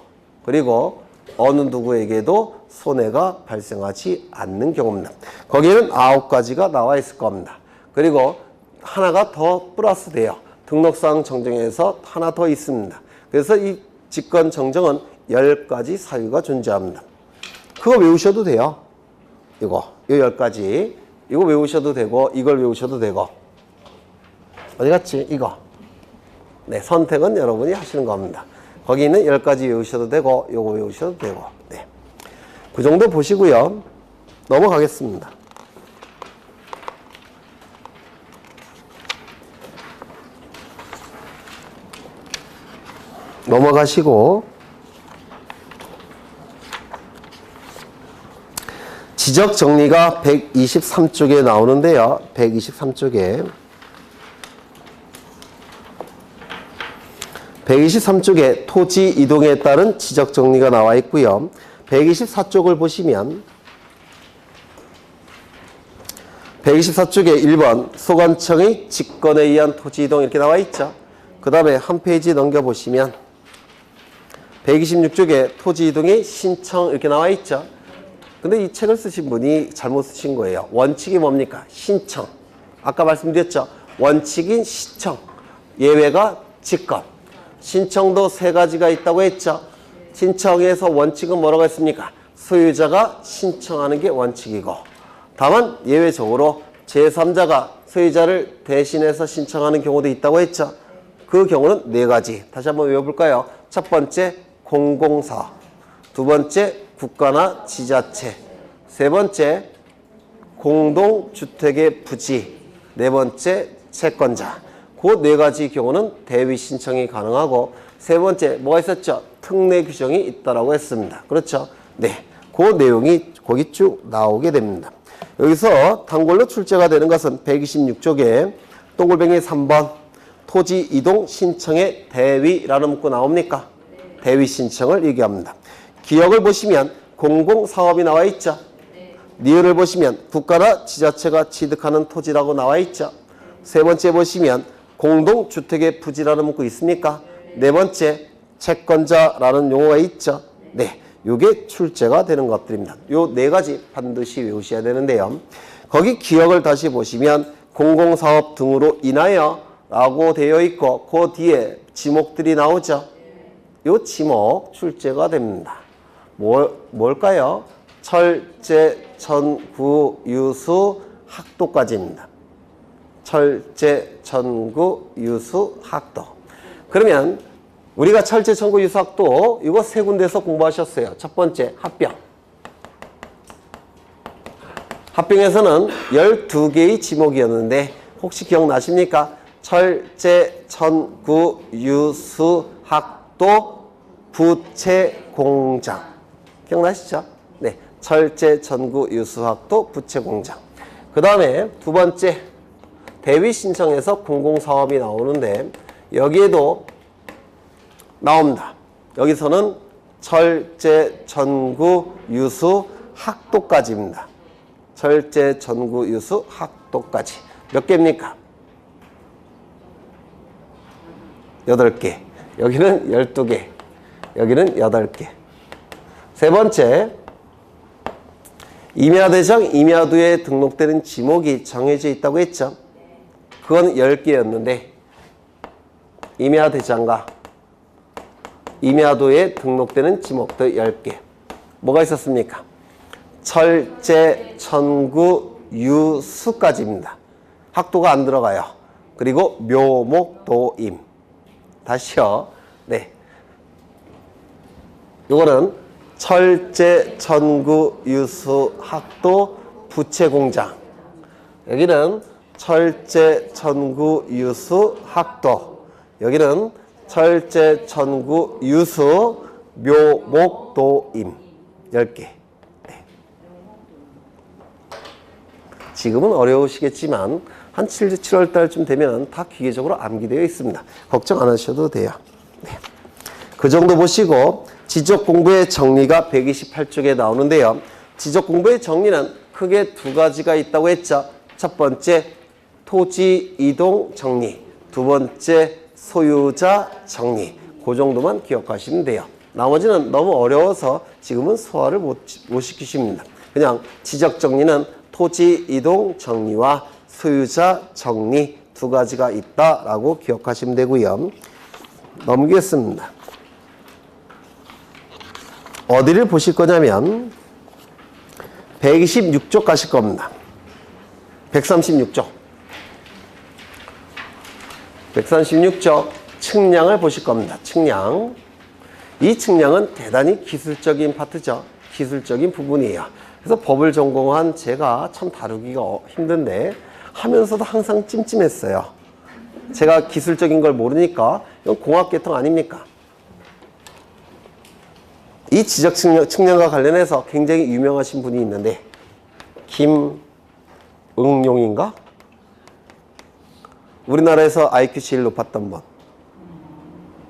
그리고 어느 누구에게도 손해가 발생하지 않는 경우입니다. 거기에는 9가지가 나와 있을 겁니다. 그리고 하나가 더 플러스 돼요. 등록사항 정정에서 하나 더 있습니다. 그래서 이 직권 정정은 10가지 사유가 존재합니다. 그거 외우셔도 돼요. 요 10가지. 이거 외우셔도 되고, 이걸 외우셔도 되고. 어디 갔지? 이거. 네, 선택은 여러분이 하시는 겁니다. 거기 있는 10가지 외우셔도 되고, 요거 외우셔도 되고. 네. 그 정도 보시고요. 넘어가겠습니다. 넘어가시고 지적 정리가 123쪽에 나오는데요. 123쪽에 토지 이동에 따른 지적 정리가 나와 있고요. 124쪽을 보시면 124쪽에 1번 소관청의 직권에 의한 토지 이동 이렇게 나와 있죠. 그 다음에 한 페이지 넘겨보시면 126쪽에 토지 이동의 신청 이렇게 나와 있죠. 근데 이 책을 쓰신 분이 잘못 쓰신 거예요. 원칙이 뭡니까? 신청. 아까 말씀드렸죠. 원칙인 신청. 예외가 직권. 신청도 3가지가 있다고 했죠. 신청에서 원칙은 뭐라고 했습니까? 소유자가 신청하는 게 원칙이고, 다만 예외적으로 제3자가 소유자를 대신해서 신청하는 경우도 있다고 했죠. 그 경우는 4가지. 다시 한번 외워볼까요? 첫 번째, 공공사업. 두 번째, 국가나 지자체. 세 번째, 공동주택의 부지. 네 번째, 채권자. 그 4가지 경우는 대위 신청이 가능하고, 세 번째, 뭐가 있었죠? 특례 규정이 있다라고 했습니다. 그렇죠? 네. 그 내용이 거기 쭉 나오게 됩니다. 여기서 단골로 출제가 되는 것은 126쪽에 동글뱅이 3번 토지 이동 신청의 대위라는 문구 나옵니까? 대위 신청을 얘기합니다. 기역을 보시면 공공사업이 나와 있죠. 니을을 보시면 국가나 지자체가 취득하는 토지라고 나와 있죠. 세 번째 보시면 공동주택의 부지라는 문구 있습니까? 네 번째 채권자라는 용어가 있죠. 네, 이게 출제가 되는 것들입니다. 요 4가지 반드시 외우셔야 되는데요. 거기 기역을 다시 보시면 공공사업 등으로 인하여 라고 되어 있고 그 뒤에 지목들이 나오죠. 요 지목 출제가 됩니다. 뭘까요? 철제, 전구, 유수, 학도까지입니다. 철제, 전구, 유수, 학도. 그러면 우리가 철제, 전구, 유수, 학도 이거 3군데에서 공부하셨어요. 첫 번째 합병. 합병에서는 12개의 지목이었는데 혹시 기억나십니까? 철제, 전구, 유수, 학도, 부채, 공장. 기억나시죠? 네. 철제, 전구, 유수, 학도, 부채, 공장. 그 다음에 두 번째, 대위 신청에서 공공사업이 나오는데 여기에도 나옵니다. 여기서는 철제, 전구, 유수, 학도까지입니다. 철제, 전구, 유수, 학도까지. 몇 개입니까? 8개. 여기는 12개. 여기는 8개. 세 번째, 임야대장, 임야도에 등록되는 지목이 정해져 있다고 했죠. 그건 10개였는데 임야대장과 임야도에 등록되는 지목도 10개. 뭐가 있었습니까? 철제, 전구, 유수까지입니다. 학도가 안 들어가요. 그리고 묘목, 도임. 다시요. 네. 요거는 철제, 전구, 유수, 학도, 부채, 공장. 여기는 철제, 전구, 유수, 학도. 여기는 철제, 천구, 유수, 묘, 목, 도, 임 10개. 네. 지금은 어려우시겠지만 한 7월 달쯤 되면 다 기계적으로 암기되어 있습니다. 걱정 안 하셔도 돼요. 네. 그 정도 보시고 지적 공부의 정리가 128쪽에 나오는데요. 지적 공부의 정리는 크게 두 가지가 있다고 했죠. 첫 번째 토지 이동 정리, 두 번째 소유자 정리. 그 정도만 기억하시면 돼요. 나머지는 너무 어려워서 지금은 소화를 못 시키십니다. 그냥 지적 정리는 토지 이동 정리와 소유자 정리 두 가지가 있다라고 기억하시면 되고요. 넘기겠습니다. 어디를 보실 거냐면 126쪽 가실 겁니다. 136쪽. 136쪽 측량을 보실 겁니다. 측량. 이 측량은 대단히 기술적인 파트죠. 기술적인 부분이에요. 그래서 법을 전공한 제가 참 다루기가 힘든데 하면서도 항상 찜찜했어요. 제가 기술적인 걸 모르니까 이건 공학계통 아닙니까? 이 지적 측량과 관련해서 굉장히 유명하신 분이 있는데 김응용인가? 우리나라에서 IQ 제일 높았던 분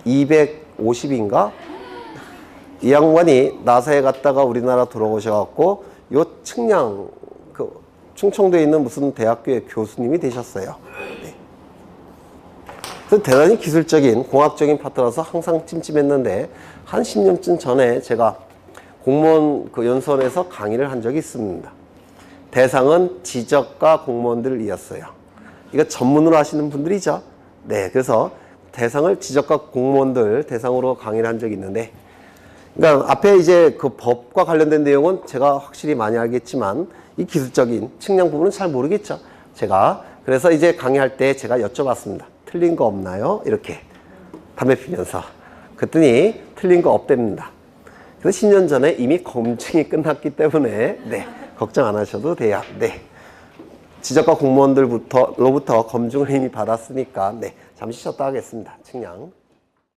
250인가? 이 양반이 나사에 갔다가 우리나라 돌아오셔갖고 요 측량 충청도에 있는 무슨 대학교의 교수님이 되셨어요. 네. 그래서 대단히 기술적인 공학적인 파트라서 항상 찜찜했는데 한 10년쯤 전에 제가 공무원 연수원에서 강의를 한 적이 있습니다. 대상은 지적과 공무원들을 이었어요. 이거 전문으로 하시는 분들이죠. 네, 그래서 대상을 지적과 공무원들 대상으로 강의를 한 적이 있는데, 그러니까 앞에 이제 그 법과 관련된 내용은 제가 확실히 많이 알겠지만 이 기술적인 측량 부분은 잘 모르겠죠. 제가 그래서 이제 강의할 때 제가 여쭤봤습니다. 틀린 거 없나요? 이렇게 담배 피면서. 그랬더니 틀린 거 없답니다. 그래서 10년 전에 이미 검증이 끝났기 때문에 네, 걱정 안 하셔도 돼요. 네. 지적과 공무원들로부터 검증을 이미 받았으니까 네, 잠시 쉬었다 하겠습니다. 측량.